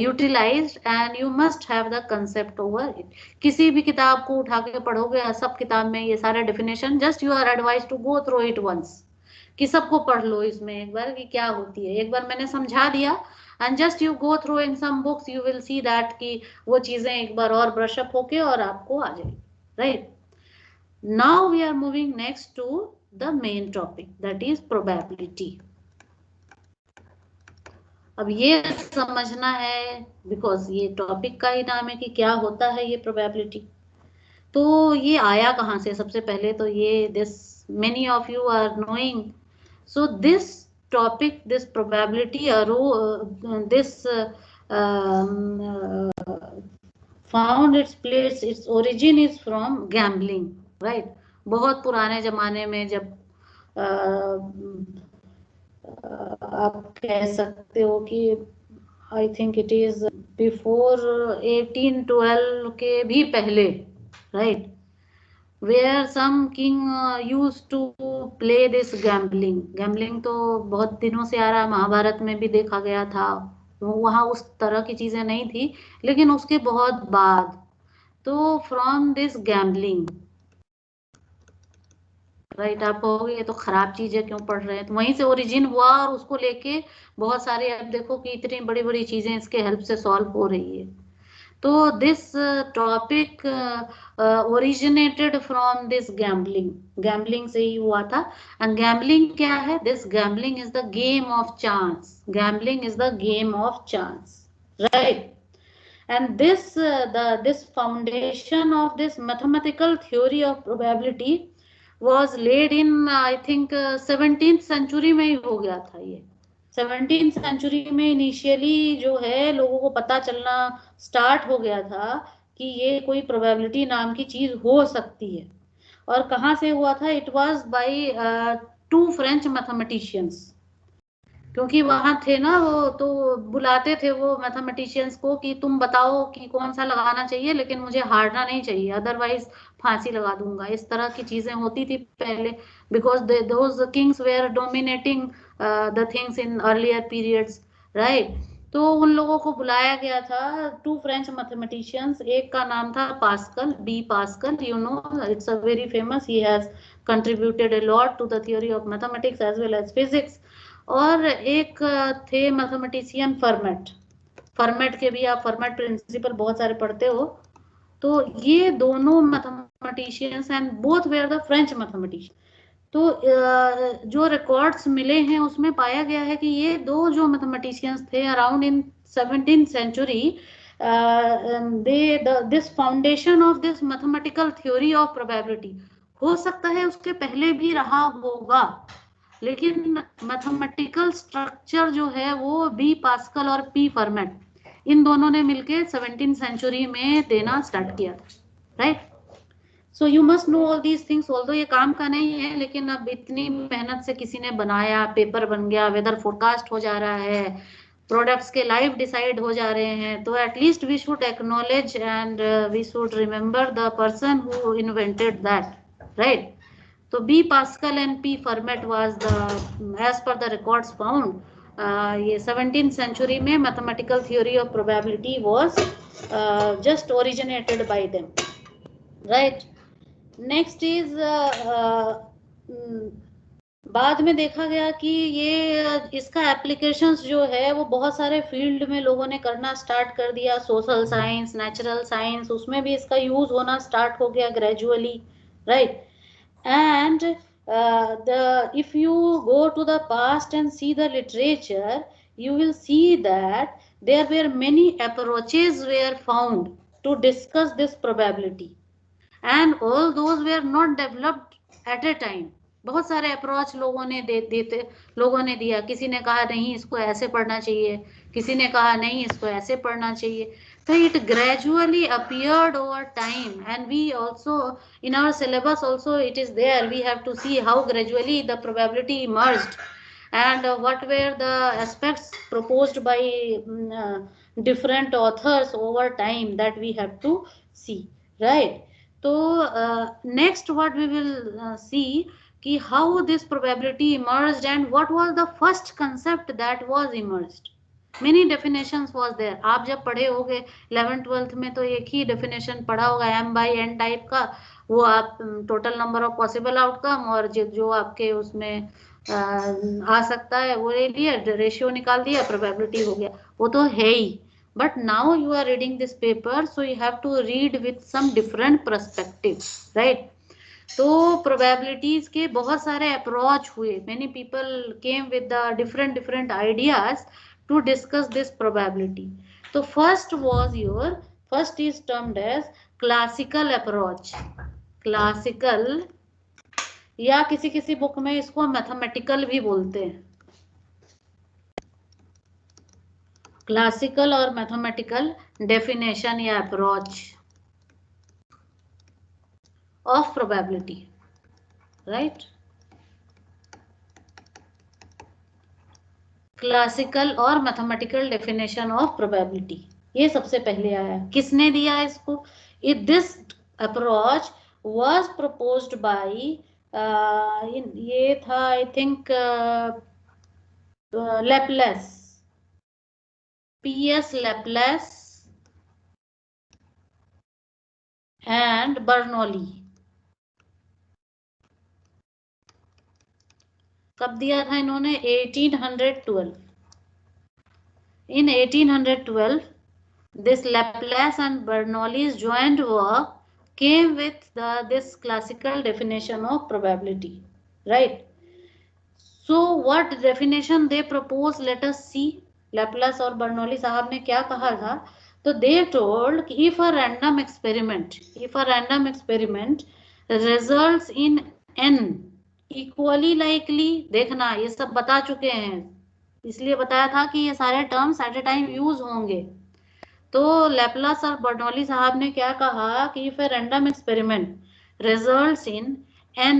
utilized, and you must have the concept over it. किसी भी किताब को उठा के पढ़ोगे, सब किताब में ये सारे definition, just you are advise to go through it once, कि सबको पढ़ लो इसमें एक बार कि क्या होती है. एक बार मैंने समझा दिया, and just you go through in some books, you will see that कि वो चीजें एक बार और ब्रश अप होके और आपको आ जाएगी, right. Now we are moving next to the main topic, that is probability. अब ये समझना है, बिकॉज ये टॉपिक का ही नाम है कि क्या होता है ये प्रोबेबिलिटी. तो ये आया कहाँ से? सबसे पहले तो ये this many of you are knowing. So this topic, this probability this found its place, its origin is from gambling, right. बहुत पुराने जमाने में जब आप कह सकते हो कि I think it is before 1812 के भी पहले, right. where some king used to play this gambling. gambling तो बहुत दिनों से आ रहा है, महाभारत में भी देखा गया था. वहां उस तरह की चीजें नहीं थी, लेकिन उसके बहुत बाद तो फ्रॉम दिस गैम्बलिंग, राइट. आप कहोगे ये तो खराब चीज है, क्यों पढ़ रहे हैं? तो वहीं से ओरिजिन हुआ, और उसको लेके बहुत सारे, अब देखो कि इतनी बड़ी बड़ी चीजें इसके हेल्प से सॉल्व हो रही है. तो this topic originated from this gambling, gambling से ही हुआ था. एंड गैम्बलिंग क्या है? This gambling is the game of chance, gambling is the game of chance, right. and this foundation of this mathematical theory of probability was laid in I think 17th century में ही हो गया था. ये 17th century में initially जो है लोगों को पता चलना स्टार्ट हो गया था कि ये कोई प्रोबेबिलिटी नाम की चीज हो सकती है। और कहाँ से हुआ था? It was by 2 French mathematicians, क्योंकि वहां थे ना वो, तो बुलाते थे वो मैथमेटिशियंस को कि तुम बताओ कि कौन सा लगाना चाहिए, लेकिन मुझे हारना नहीं चाहिए, अदरवाइज फांसी लगा दूंगा। इस तरह की चीजें होती थी पहले, because those kings were dominating the things in earlier periods, right. तो उन लोगों को बुलाया गया था, 2 फ्रेंच मैथमेटिशियंस। एक का नाम था Pascal, B Pascal, you know, it's a very famous, he has contributed a lot to the theory of mathematics as well as physics. और एक थे मैथमेटिशियन फर्मेट। फर्मेट के भी आप फर्मेट प्रिंसिपल बहुत सारे पढ़ते हो। तो ये दोनों mathematicians and both were the French mathematician. तो जो रिकॉर्ड्स मिले हैं उसमें पाया गया है कि ये दो जो मैथमेटिशियंस थे around in 17th century, this foundation of this mathematical theory of probability, हो सकता है उसके पहले भी रहा होगा, लेकिन मैथमेटिकल स्ट्रक्चर जो है वो बी पास्कल और पी फर्मेट, इन दोनों ने मिलके 17th सेंचुरी में देना स्टार्ट किया था, right. So you must know all these things, although ये काम का नहीं है, लेकिन अब इतनी मेहनत से किसी ने बनाया, पेपर बन गया, वेदर फोरकास्ट हो जा रहा है, प्रोडक्ट्स के लाइव डिसाइड हो जा रहे हैं, तो at least we should acknowledge and we should remember the person who invented that, right. So B Pascal and P Fermat was the, as per the records found, ये 17th century में mathematical theory of probability was just originated by them, right. Next is बाद में देखा गया कि ये इसका applications जो है वो बहुत सारे फील्ड में लोगों ने करना स्टार्ट कर दिया, सोशल साइंस, नेचुरल साइंस, उसमें भी इसका यूज होना स्टार्ट हो गया gradually, right. And if you go to the past and see the literature, you will see that there were many approaches were found to discuss this probability, and all those were not developed at a time. बहुत सारे approach लोगों ने दिया, किसी ने कहा नहीं इसको ऐसे पढ़ना चाहिए, किसी ने कहा नहीं इसको ऐसे पढ़ना चाहिए। So it gradually appeared over time, and we also in our syllabus also it is there, we have to see how gradually the probability emerged, and what were the aspects proposed by different authors over time, that we have to see, right. So next what we will see कि how this probability emerged and what was the first concept that was emerged. Many definitions was there. आप जब पढ़े होगे 11th 12th में तो एक ही definition पढ़ा होगा, m by n टाइप का, वो आप total number of possible outcome और जो आपके उसमें आ सकता है वो ले लिया, रेशियो निकाल दिया, प्रोबेबिलिटी हो गया, वो तो है ही। But now you are reading this paper, so you have to read with some different perspective, right. तो प्रोबेबिलिटीज के बहुत सारे अप्रोच हुए, many people came with the different ideas to discuss this probability. तो first is termed as classical approach, classical, या किसी book में इसको मैथमेटिकल भी बोलते हैं, क्लासिकल और मैथमेटिकल डेफिनेशन या approach of probability, right. Classical और मैथमेटिकल डेफिनेशन ऑफ प्रोबेबिलिटी, ये सबसे पहले आया। किसने दिया इसको? This approach was proposed by, ये था I think Laplace, P.S. Laplace and Bernoulli. कब दिया था इन्होंने? 1812। In 1812, this Laplace and Bernoulli's joint work came with this classical definition of probability, right? So what definition they propose? Let us see. Laplace और Bernoulli साहब ने क्या कहा था? तो they told if a random experiment results in n equally likely, देखना ये सब बता चुके हैं, इसलिए बताया था कि ये सारे terms at a time use होंगे। तो लैपलास और बर्नौली साहब ने क्या कहा कि if A random experiment results in n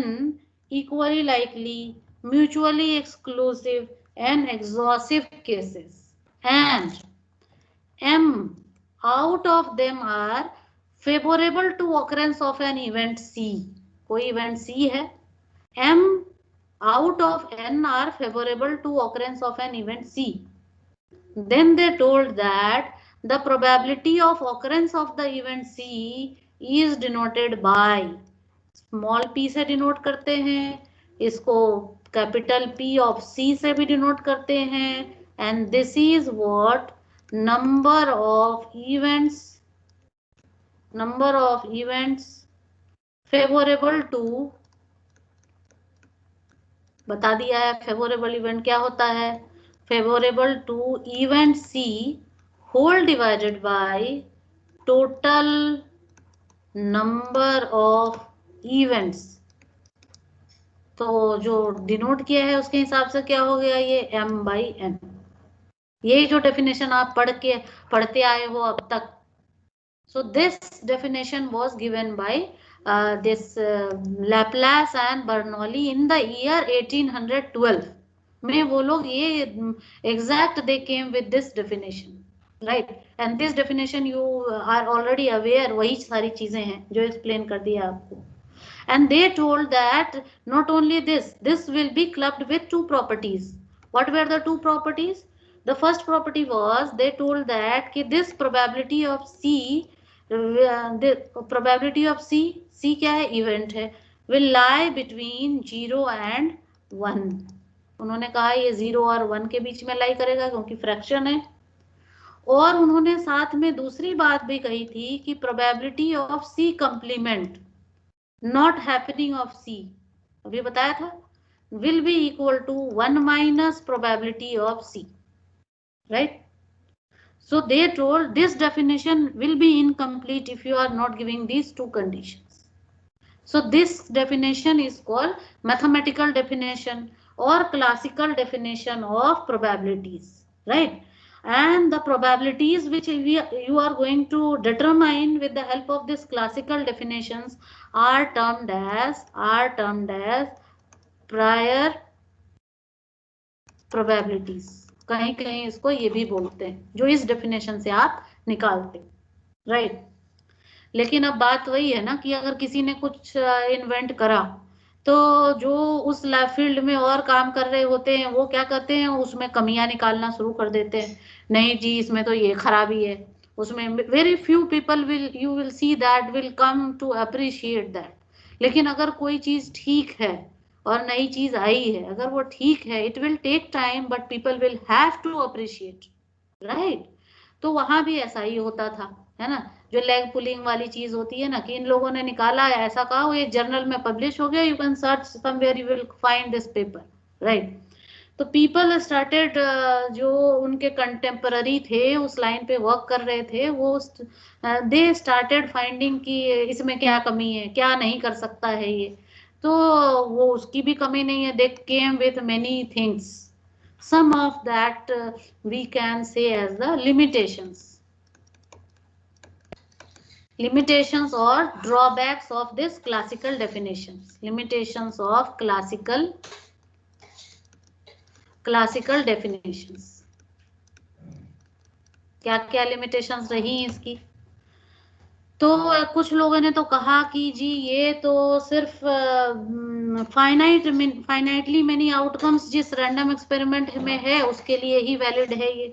equally likely, mutually exclusive and exhaustive cases, and m out of them are favorable to occurrence of an event c, कोई event c है, m out of n are favorable to occurrence of an event c, then they told that the probability of occurrence of the event c is denoted by, small p से denote करते हैं, इसको capital P of C से भी denote करते हैं, and this is what number of events favourable to, बता दिया है फेवरेबल इवेंट क्या होता है, favourable to event C whole divided by total number of events. तो जो डिनोट किया है उसके हिसाब से क्या हो गया, ये m/n। यही जो डेफिनेशन आप पढ़ते आए हो अब तक। So this definition was given by this Laplace and Bernoulli in the year 1812 में। वो लोग ये exact they came with this definition, right, and this definition you are already aware, वही सारी चीजें हैं जो एक्सप्लेन कर दिया आपको। And they told that not only this will be clubbed with two properties. What were the two properties? The first property was, they told that this probability of C, the probability of C क्या है, event है, will lie between 0 and 1. उन्होंने कहा ये 0 और 1 के बीच में लाई करेगा क्योंकि फ्रैक्शन है। और उन्होंने साथ में दूसरी बात भी कही थी कि probability of C complement not happening of C, अभी बताया था, will be equal to 1 minus probability of C, right? So they told this definition will be incomplete if you are not giving these two conditions. So this definition is called mathematical definition or classical definition of probabilities, right? And the probabilities which you are going to determine with the help of this classical definitions are termed as prior probabilities। कहीं कहीं इसको ये भी बोलते हैं, जो इस definition से आप निकालते, राइट। लेकिन अब बात वही है ना कि अगर किसी ने कुछ इन्वेंट करा तो जो उस फील्ड में और काम कर रहे होते हैं वो क्या करते हैं, उसमें कमियां निकालना शुरू कर देते हैं। नहीं जी, इसमें तो ये खराबी है, उसमें very few people you will see that will come to appreciate that. लेकिन अगर कोई चीज ठीक है और नई चीज आई है, अगर वो ठीक है, it will take time but people will have to appreciate, right. तो वहां भी ऐसा ही होता था, है ना। जो लेग पुलिंग वाली चीज होती है ना कि इन लोगों ने निकाला, ऐसा कहा, ये जर्नल में पब्लिश हो गया, you can search somewhere, you will find this paper, right. तो पीपल स्टार्टेड, जो उनके कंटेम्पररी थे, उस लाइन पे वर्क कर रहे थे, वो दे स्टार्टेड फाइंडिंग कि इसमें क्या कमी है, क्या नहीं कर सकता है ये। तो वो उसकी भी कमी नहीं है, they came with many things, some of that we can say as the limitations or drawbacks of this classical definitions, limitations of classical definitions। क्या क्या limitations रही हैं इसकी? तो कुछ लोगों ने तो कहा कि जी ये तो सिर्फ फाइनाइटली मेनी आउटकम्स जिस रैंडम एक्सपेरिमेंट में है उसके लिए ही वैलिड है ये,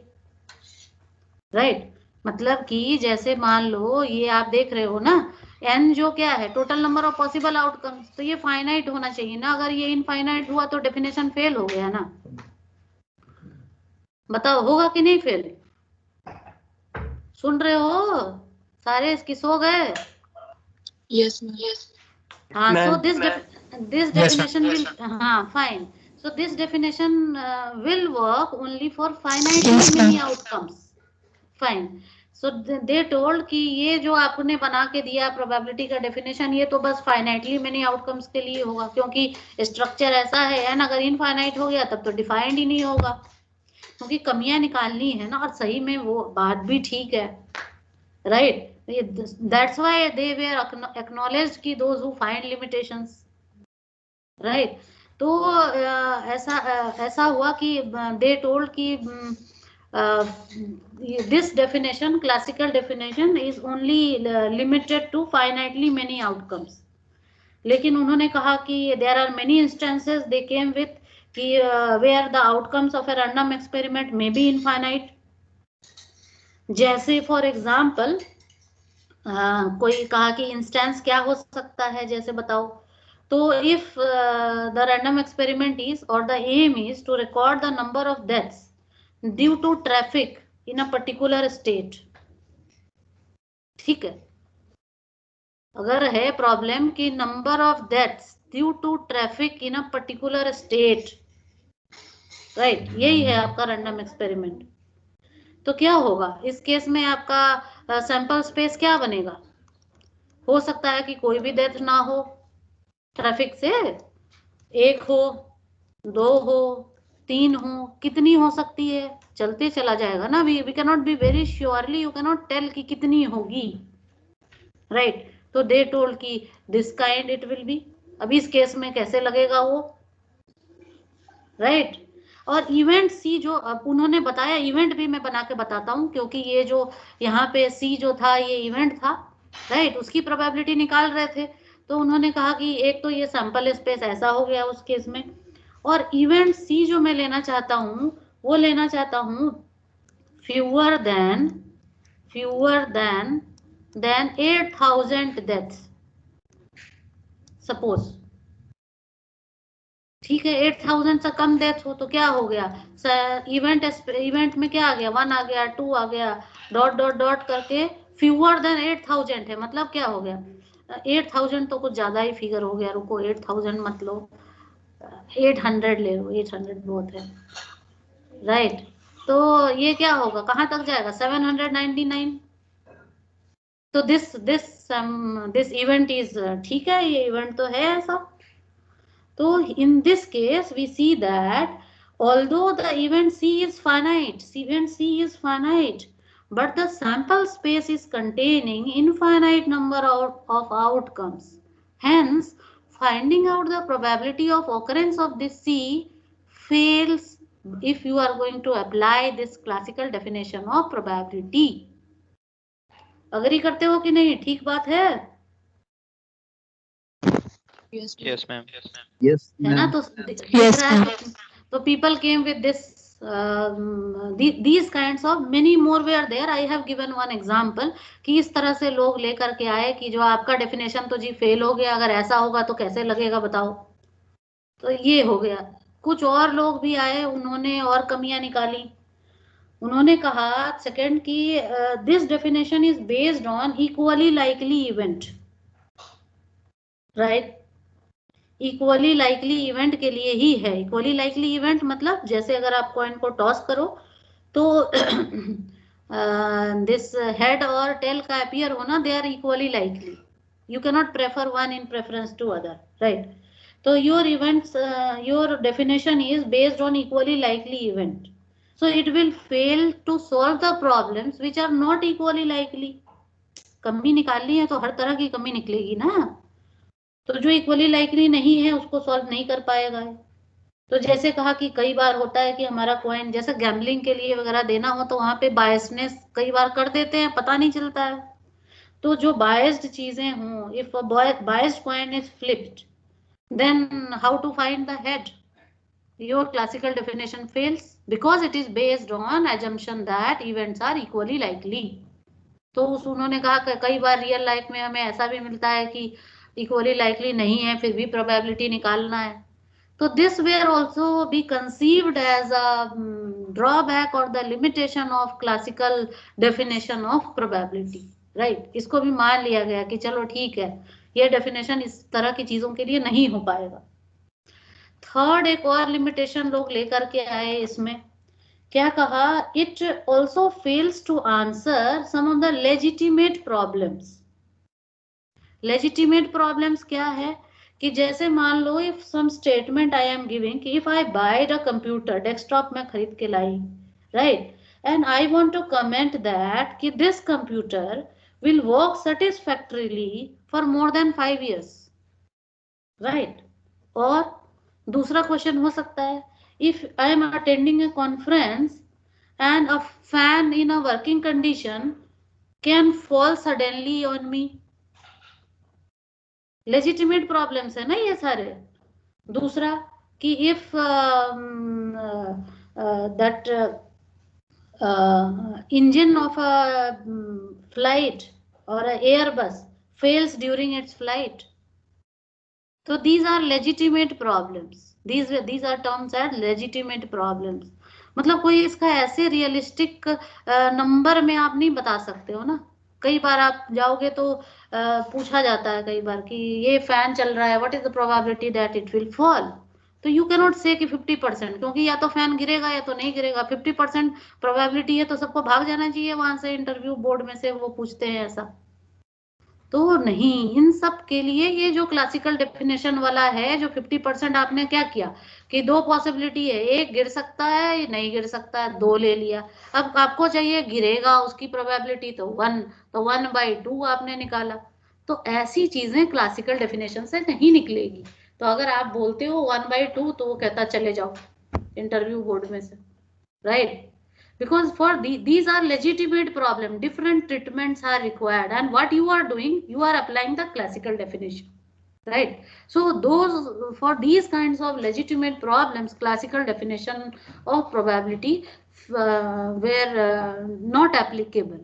राइट। मतलब कि जैसे मान लो ये आप देख रहे हो ना, n जो क्या है, total number of possible outcomes, तो ये फाइनाइट होना चाहिए ना। अगर ये इनफाइनाइट हुआ तो डेफिनेशन फेल हो गया ना। बताओ होगा कि नहीं फेल? सुन रहे हो सारे, इसकी सो गए? Yes, ma'am. हाँ, so this definition will, हाँ, fine. So this definition will work only for finitely many outcomes. Fine. So they told कि ये जो आपने बना के दिया प्रोबेबिलिटी का डेफिनेशन, ये तो बस फाइनाइटली मेनी आउटकम्स के लिए होगा, क्योंकि स्ट्रक्चर ऐसा है, एंड अगर इनफाइनाइट हो गया तब तो डिफाइंड ही नहीं होगा। क्योंकि कमियां निकालनी है ना, और सही में वो बात भी ठीक है, right. That's why they were acknowledged कि those who find limitations, right. तो ऐसा हुआ कि दे टोल्ड कि this definition, classical definition is only limited to finitely many outcomes. लेकिन उन्होंने कहा कि there are many instances they came with कि where the outcomes of a random experiment may be infinite. जैसे फॉर एग्जांपल कोई कहा कि इंस्टेंस क्या हो सकता है, जैसे बताओ। तो if the random experiment is और the aim is to record the number of deaths due to traffic in a particular state, ठीक है। अगर है प्रॉब्लम कि number of deaths due to traffic in a particular state, right, यही है आपका random experiment. तो क्या होगा इस केस में, आपका सैंपल स्पेस क्या बनेगा? हो सकता है कि कोई भी डेथ ना हो ट्रैफिक से, एक हो, दो हो, तीन हो, कितनी हो सकती है, चलते चला जाएगा ना। We can not be very surely, you can not tell कि कितनी होगी, राइट। तो दे टोल्ड कि this kind it will be. अब इस केस में कैसे लगेगा वो, राइट। और इवेंट सी जो अब उन्होंने बताया, इवेंट भी मैं बना के बताता हूँ, क्योंकि ये जो यहाँ पे सी जो था ये इवेंट था, राइट, उसकी प्रोबेबिलिटी निकाल रहे थे। तो उन्होंने कहा कि एक तो ये सैंपल स्पेस ऐसा हो गया उस केस में, और इवेंट सी जो मैं लेना चाहता हूँ वो लेना चाहता हूँ फ्यूअर देन 8000 डेथ्स सपोज, ठीक है। 8000 से कम डेथ हो तो क्या हो गया, इवेंट में क्या आ गया, 1 आ गया, 2 आ गया, डॉट डॉट डॉट करके फ्यूअर देन 8000 है, मतलब क्या हो गया 8000 तो कुछ ज्यादा ही फिगर हो गया, रुको 8000 मतलब 800 ले लो, 800 बहुत है, राइट। तो ये क्या होगा, कहाँ तक जाएगा, 799। तो दिस इवेंट इज, ठीक है, ये इवेंट तो है ऐसा। So in this case we see that although the event C is finite, but the sample space is containing infinite number of outcomes. Hence, finding out the probability of occurrence of this C fails if you are going to apply this classical definition of probability. Agree करते हो कि नहीं, ठीक बात है? Yes, ma'am. Yes, है ना? ma'am. तो दिख रहा है, तो people came with this these kinds of many more were there. I have given one example कि इस तरह से लोग लेकर के आए कि जो आपका डेफिनेशन तो जी फेल हो गया, अगर ऐसा होगा तो कैसे लगेगा बताओ। तो ये हो गया। कुछ और लोग भी आए, उन्होंने और कमियां निकाली। उन्होंने कहा सेकंड की this definition is based on equally likely event, right. Equally likely event के लिए ही है। इक्वली लाइकली इवेंट मतलब जैसे अगर आप कॉइन को टॉस करो तो दिस हेड और टेल का अपीयर होना, they are equally likely, you can not prefer one in preference to other, right. तो your events, your definition is based on equally likely event, so it will fail to solve the problems which are not equally likely. कमी निकालनी है तो हर तरह की कमी निकलेगी ना, तो जो इक्वली लाइकली नहीं है उसको सॉल्व नहीं कर पाएगा। तो जैसे कहा कि कई बार होता है कि हमारा कॉइन जैसे गैम्बलिंग के लिए वगैरह देना हो तो वहां पे बायसनेस कई बार कर देते हैं, पता नहीं चलता है। तो जो बायस्ड चीजें हों, if biased coin is flipped then how to find the head, your classical definition fails because it is based on assumption that events are equally likely. तो उन्होंने कहा कि कई बार रियल लाइफ में हमें ऐसा भी मिलता है कि इक्वली लाइकली नहीं है, फिर भी प्रोबेबिलिटी निकालना है। तो this where also be conceived as a drawback और the limitation of classical definition of probability, right. इसको भी मान लिया गया कि चलो ठीक है, ये डेफिनेशन इस तरह की चीजों के लिए नहीं हो पाएगा। थर्ड एक और लिमिटेशन लोग लेकर के आए इसमें, क्या कहा, it also fails to answer some of the legitimate problems. Legitimate problems क्या है कि जैसे मान लो if some statement I am giving कि if I buy the computer, desktop में खरीद के लाई, right? And I want to comment that ki this computer will work satisfactorily for more than 5 years, right? और दूसरा क्वेश्चन हो सकता है, if I am attending a conference and a fan in a working condition can fall suddenly on me. Legitimate problems है ना ये सारे. दूसरा कि if that engine of a flight or a Airbus fails during its flight. So these are legitimate problems. These are terms as legitimate problems. मतलब कोई इसका ऐसे रियलिस्टिक नंबर में आप नहीं बता सकते हो ना. कई बार आप जाओगे तो पूछा जाता है कई बार कि ये फैन चल रहा है, what is the probability that it will fall. तो यू कैन नॉट से कि 50%, क्योंकि या तो फैन गिरेगा या तो नहीं गिरेगा. 50% प्रोबेबिलिटी है तो सबको भाग जाना चाहिए वहां से. इंटरव्यू बोर्ड में से वो पूछते हैं ऐसा तो नहीं. इन सब के लिए ये जो क्लासिकल डेफिनेशन वाला है, जो 50% आपने क्या किया कि दो पॉसिबिलिटी है, एक गिर सकता है नहीं गिर सकता है, दो ले लिया. अब आपको चाहिए गिरेगा उसकी प्रोबेबिलिटी तो 1, तो 1/2 आपने निकाला. तो ऐसी चीजें क्लासिकल डेफिनेशन से नहीं निकलेगी. तो अगर आप बोलते हो 1/2 तो वो कहता चले जाओ इंटरव्यू बोर्ड में से, right? Because for these are legitimate problem, different treatments are required, and what you are doing, you are applying the classical definition, right? So those, for these kinds of legitimate problems, classical definition of probability were not applicable.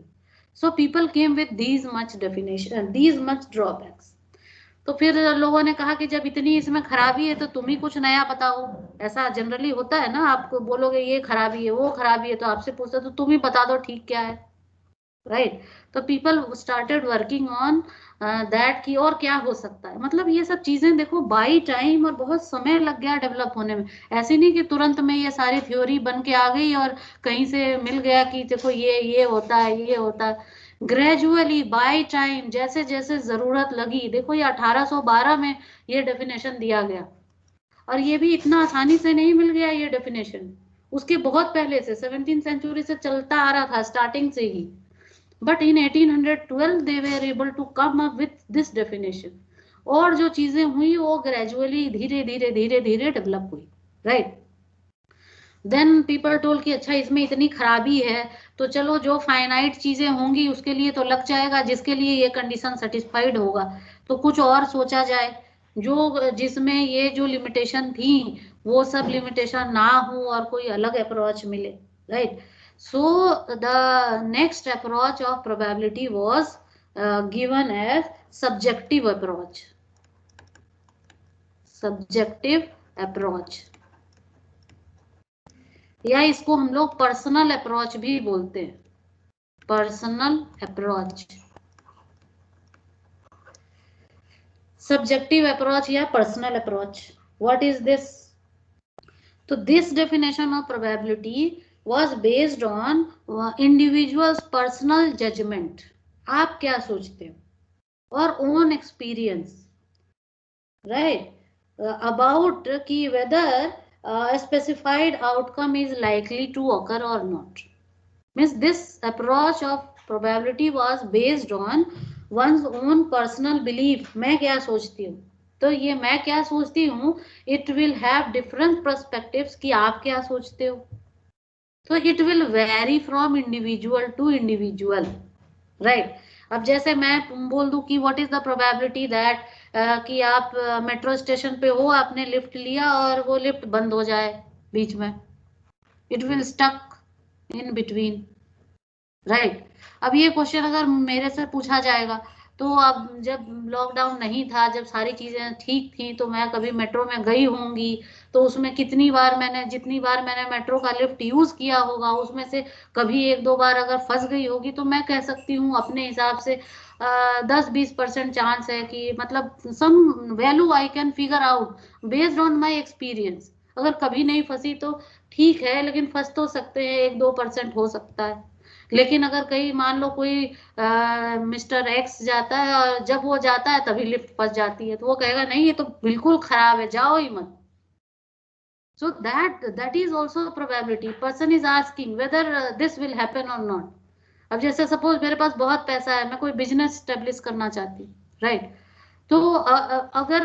So people came with these much definition, these much drawbacks. तो फिर लोगों ने कहा कि जब इतनी इसमें खराबी है तो तुम ही कुछ नया बताओ. ऐसा जनरली होता है ना, आपको बोलोगे ये खराबी है वो खराबी है तो आपसे पूछते तो तुम ही बता दो ठीक क्या है, राइट? तो people started working on that कि और क्या हो सकता है. मतलब ये सब चीजें देखो बाई टाइम और बहुत समय लग गया डेवलप होने में. ऐसे नहीं कि तुरंत में ये सारी थ्योरी बन के आ गई और कहीं से मिल गया कि देखो ये होता है ये होता है. ग्रेजुअली बाय टाइम जैसे जैसे जरूरत लगी, देखो ये 1812 में ये डेफिनेशन दिया गया और ये भी इतना आसानी से नहीं मिल गया ये डेफिनेशन. उसके बहुत पहले से 17th सेंचुरी से चलता आ रहा था स्टार्टिंग से ही. But in 1812 they were able to come up with this definition. और जो चीजें हुई वो ग्रेजुअली धीरे धीरे धीरे धीरे डेवलप हुई, राइट? देन पीपल टोल कि अच्छा इसमें इतनी खराबी है तो चलो जो फाइनाइट चीजें होंगी उसके लिए तो लग जाएगा, जिसके लिए ये कंडीशन सेटिस्फाइड होगा तो कुछ और सोचा जाए जो जिसमें ये जो लिमिटेशन थी वो सब लिमिटेशन ना हो और कोई अलग अप्रोच मिले, right? So the next approach of probability was given as subjective approach. Subjective approach या इसको हम लोग पर्सनल अप्रोच भी बोलते हैं. पर्सनल अप्रोच, सब्जेक्टिव अप्रोच या personal approach. What is this? तो this definition of probability was based on individuals personal judgement. आप क्या सोचते हो और ओन एक्सपीरियंस, राइट, अबाउट कि whether a specified outcome is likely to occur or not. Means this approach of probability was based on one's own personal belief. मैं क्या सोचती हूँ तो ये मैं क्या सोचती हूँ it will have different perspectives कि आप क्या सोचते हो. तो it will vary from individual to individual, right? अब जैसे मैं बोल दूं कि what is the probability that कि आप मेट्रो स्टेशन पे हो, आपने लिफ्ट लिया और वो लिफ्ट बंद हो जाए बीच में, it will stuck in between, right? अब ये क्वेश्चन अगर मेरे से पूछा जाएगा तो अब जब लॉकडाउन नहीं था, जब सारी चीजें ठीक थी तो मैं कभी मेट्रो में गई होंगी तो उसमें जितनी बार मैंने मेट्रो का लिफ्ट यूज किया होगा उसमें से कभी 1-2 बार अगर फंस गई होगी तो मैं कह सकती हूँ अपने हिसाब से 10-20% चांस है कि मतलब some value I can figure out based on my experience. अगर कभी नहीं फंसी तो ठीक है, लेकिन फंस तो सकते हैं, 1-2% हो सकता है. लेकिन अगर कहीं मान लो कोई मिस्टर एक्स जाता है और जब वो जाता है तभी लिफ्ट फंस जाती है तो वो कहेगा नहीं ये तो बिल्कुल खराब है, जाओ ही मत. So that is also a probability. Person is asking whether this will happen or not. अब जैसे सपोज मेरे पास बहुत पैसा है, मैं कोई बिजनेस स्टेब्लिश करना चाहती हूँ, राइट? तो अगर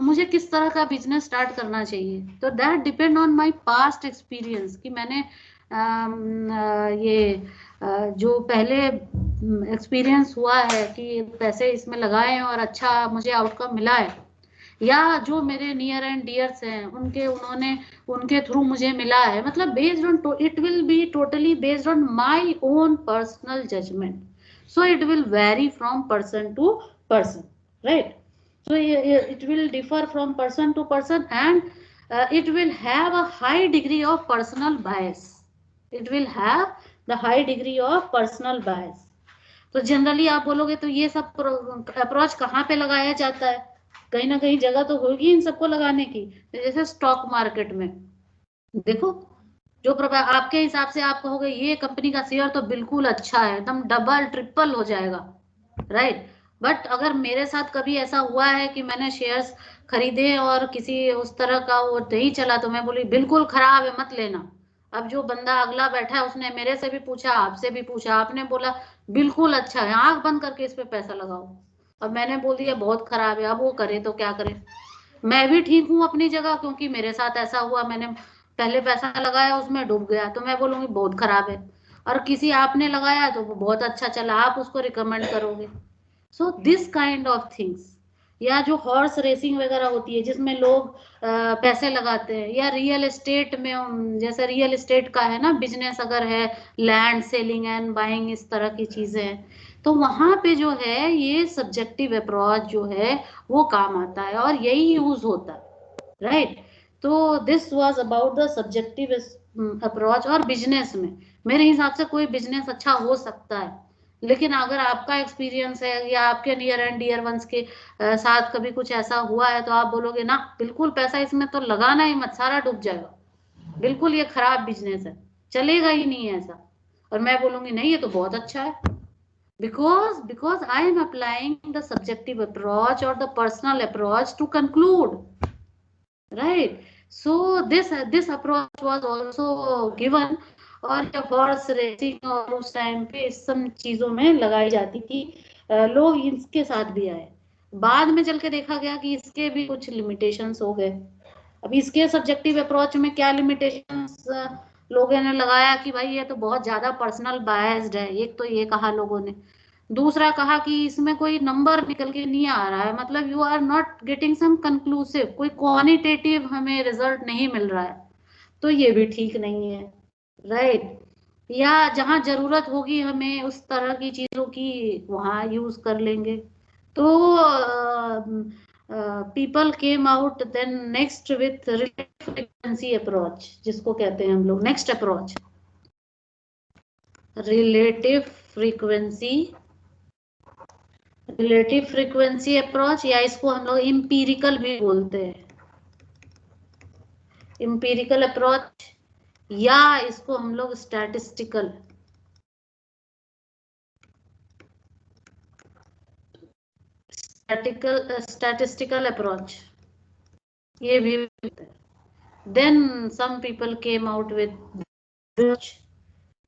मुझे किस तरह का बिजनेस स्टार्ट करना चाहिए, तो that depend on my past experience, कि मैंने ये जो पहले एक्सपीरियंस हुआ है कि पैसे इसमें लगाए हैं और अच्छा मुझे आउटकम मिला है, या जो मेरे नियर एंड डियर्स हैं उनके थ्रू मुझे मिला है, मतलब based on, it will be totally based on my own personal judgement. So it will vary from person to person, right? So it will differ from person to person, and it will have a high degree of personal bias. It will have the high degree of personal bias. तो generally आप बोलोगे तो ये सब approach कहाँ पे लगाया जाता है? कहीं ना कहीं जगह तो होगी इन सबको लगाने की. जैसे स्टॉक मार्केट में देखो, जो आपके हिसाब से आप कहोगे ये कंपनी का शेयर तो बिल्कुल अच्छा है, एकदम डबल ट्रिपल हो जाएगा, राइट? बट अगर मेरे साथ कभी ऐसा हुआ है कि मैंने शेयर्स खरीदे और किसी उस तरह का वो नहीं चला, तो मैं बोली बिल्कुल खराब है, मत लेना. अब जो बंदा अगला बैठा है उसने मेरे से भी पूछा, आपसे भी पूछा, आपने बोला बिल्कुल अच्छा है, आंख बंद करके इस पे पैसा लगाओ. अब मैंने बोल दिया बहुत खराब है, अब वो करे तो क्या करे? मैं भी ठीक हूँ अपनी जगह, क्योंकि मेरे साथ ऐसा हुआ, मैंने पहले पैसा लगाया उसमें डूब गया, तो मैं बोलूंगी बहुत खराब है. और किसी आपने लगाया तो वो बहुत अच्छा चला, आप उसको रिकमेंड करोगे. So this kind of things. या जो हॉर्स रेसिंग वगैरह होती है जिसमें लोग पैसे लगाते हैं, या रियल एस्टेट में, जैसे रियल एस्टेट का है ना बिजनेस, अगर है लैंड सेलिंग एंड बाइंग, इस तरह की चीजें हैं, तो वहां पे जो है ये सब्जेक्टिव अप्रोच जो है वो काम आता है और यही यूज होता है, राइट? तो this was about the subjective approach. और बिजनेस में मेरे हिसाब से कोई बिजनेस अच्छा हो सकता है, लेकिन अगर आपका एक्सपीरियंस है या आपके नियर एंड डियर वंस के साथ कभी कुछ ऐसा हुआ है, तो आप बोलोगे ना बिल्कुल पैसा इसमें तो लगाना ही मत, सारा डूब जाएगा, बिल्कुल ये खराब बिजनेस है, चलेगा ही नहीं ऐसा. और मैं बोलूंगी नहीं ये तो बहुत अच्छा है, because I am applying the subjective approach or the personal approach to conclude, right? So this approach was also given. और ये हॉर्स रेसिंग और उस टाइम पे इस सब चीजों में लगाई जाती थी. लोग इसके साथ भी आए, बाद में चल के देखा गया कि इसके भी कुछ लिमिटेशंस हो गए. अब इसके सब्जेक्टिव अप्रोच में क्या लिमिटेशंस लोगों ने लगाया कि भाई ये तो बहुत ज्यादा पर्सनल बायस्ड है, एक तो ये कहा लोगों ने. दूसरा कहा कि इसमें कोई नंबर निकल के नहीं आ रहा है, मतलब you are not getting some conclusive, कोई क्वांटिटेटिव हमें रिजल्ट नहीं मिल रहा है, तो ये भी ठीक नहीं है, राइट? या जहां जरूरत होगी हमें उस तरह की चीजों की, वहां यूज कर लेंगे. तो people came out then next with relative frequency approach, जिसको कहते हैं हम लोग next approach, relative frequency approach, या इसको हम लोग इंपीरिकल भी बोलते हैं, इंपीरिकल अप्रोच, या इसको हम लोग स्टैटिस्टिकल अप्रोच, ये भी. Then some people came out with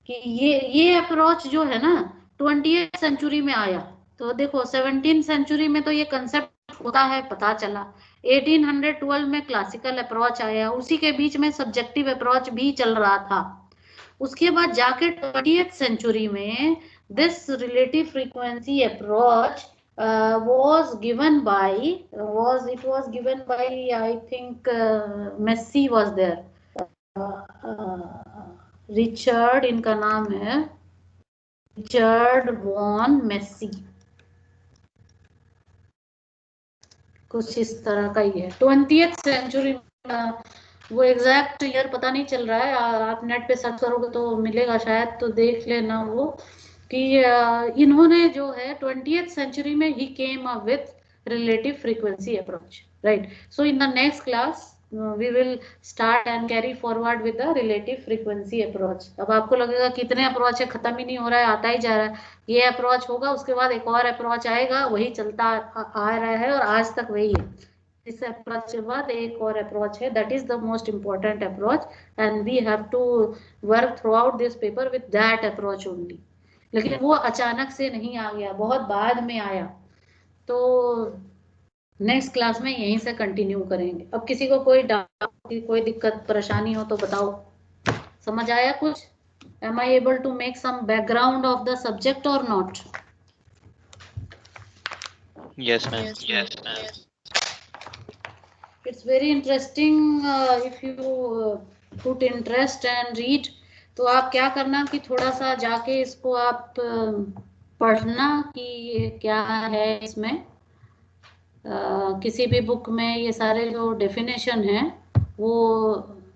कि ये अप्रोच जो है ना 20th सेंचुरी में आया. तो देखो 17th सेंचुरी में तो ये कंसेप्ट होता है, पता चला. 1812 में क्लासिकल अप्रोच आया, उसी के बीच में सब्जेक्टिव अप्रोच भी चल रहा था. उसके बाद जाके 20th सेंचुरी में this relative frequency approach was given by I think Messi was there. Richard, इनका नाम है रिचर्ड वॉन मेसी, कुछ इस तरह का ही है. 20th सेंचुरी, वो एग्जैक्ट ईयर पता नहीं चल रहा है, आप नेट पे सर्च करोगे तो मिलेगा शायद, तो देख लेना वो कि इन्होंने जो है 20th सेंचुरी में ही came up with relative frequency approach, right? So in the next class we will start and carry forward with the relative frequency approach. अब आपको लगेगा कितने अप्रोच है, खत्म ही नहीं हो रहा है, आता ही जा रहा है. ये अप्रोच होगा, उसके बाद एक और अप्रोच आएगा, वही चलता आ रहा है और आज तक वही है. इस अप्रोच के बाद एक और अप्रोच है, that is the most important approach, and we have to work through out this paper with that approach only. लेकिन वो अचानक से नहीं आ गया, बहुत बाद में आया। तो नेक्स्ट क्लास में यहीं से कंटिन्यू करेंगे। अब किसी को कोई डाउट, कोई दिक्कत परेशानी हो तो बताओ। समझ आया कुछ? Am I able to make some background of the subject or not? Yes, ma'am. Yes, ma'am. It's very interesting if you put interest and read. तो आप क्या करना कि थोड़ा सा जाके इसको आप पढ़ना कि ये क्या है इसमें। किसी भी बुक में ये सारे जो डेफिनेशन हैं वो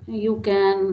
you can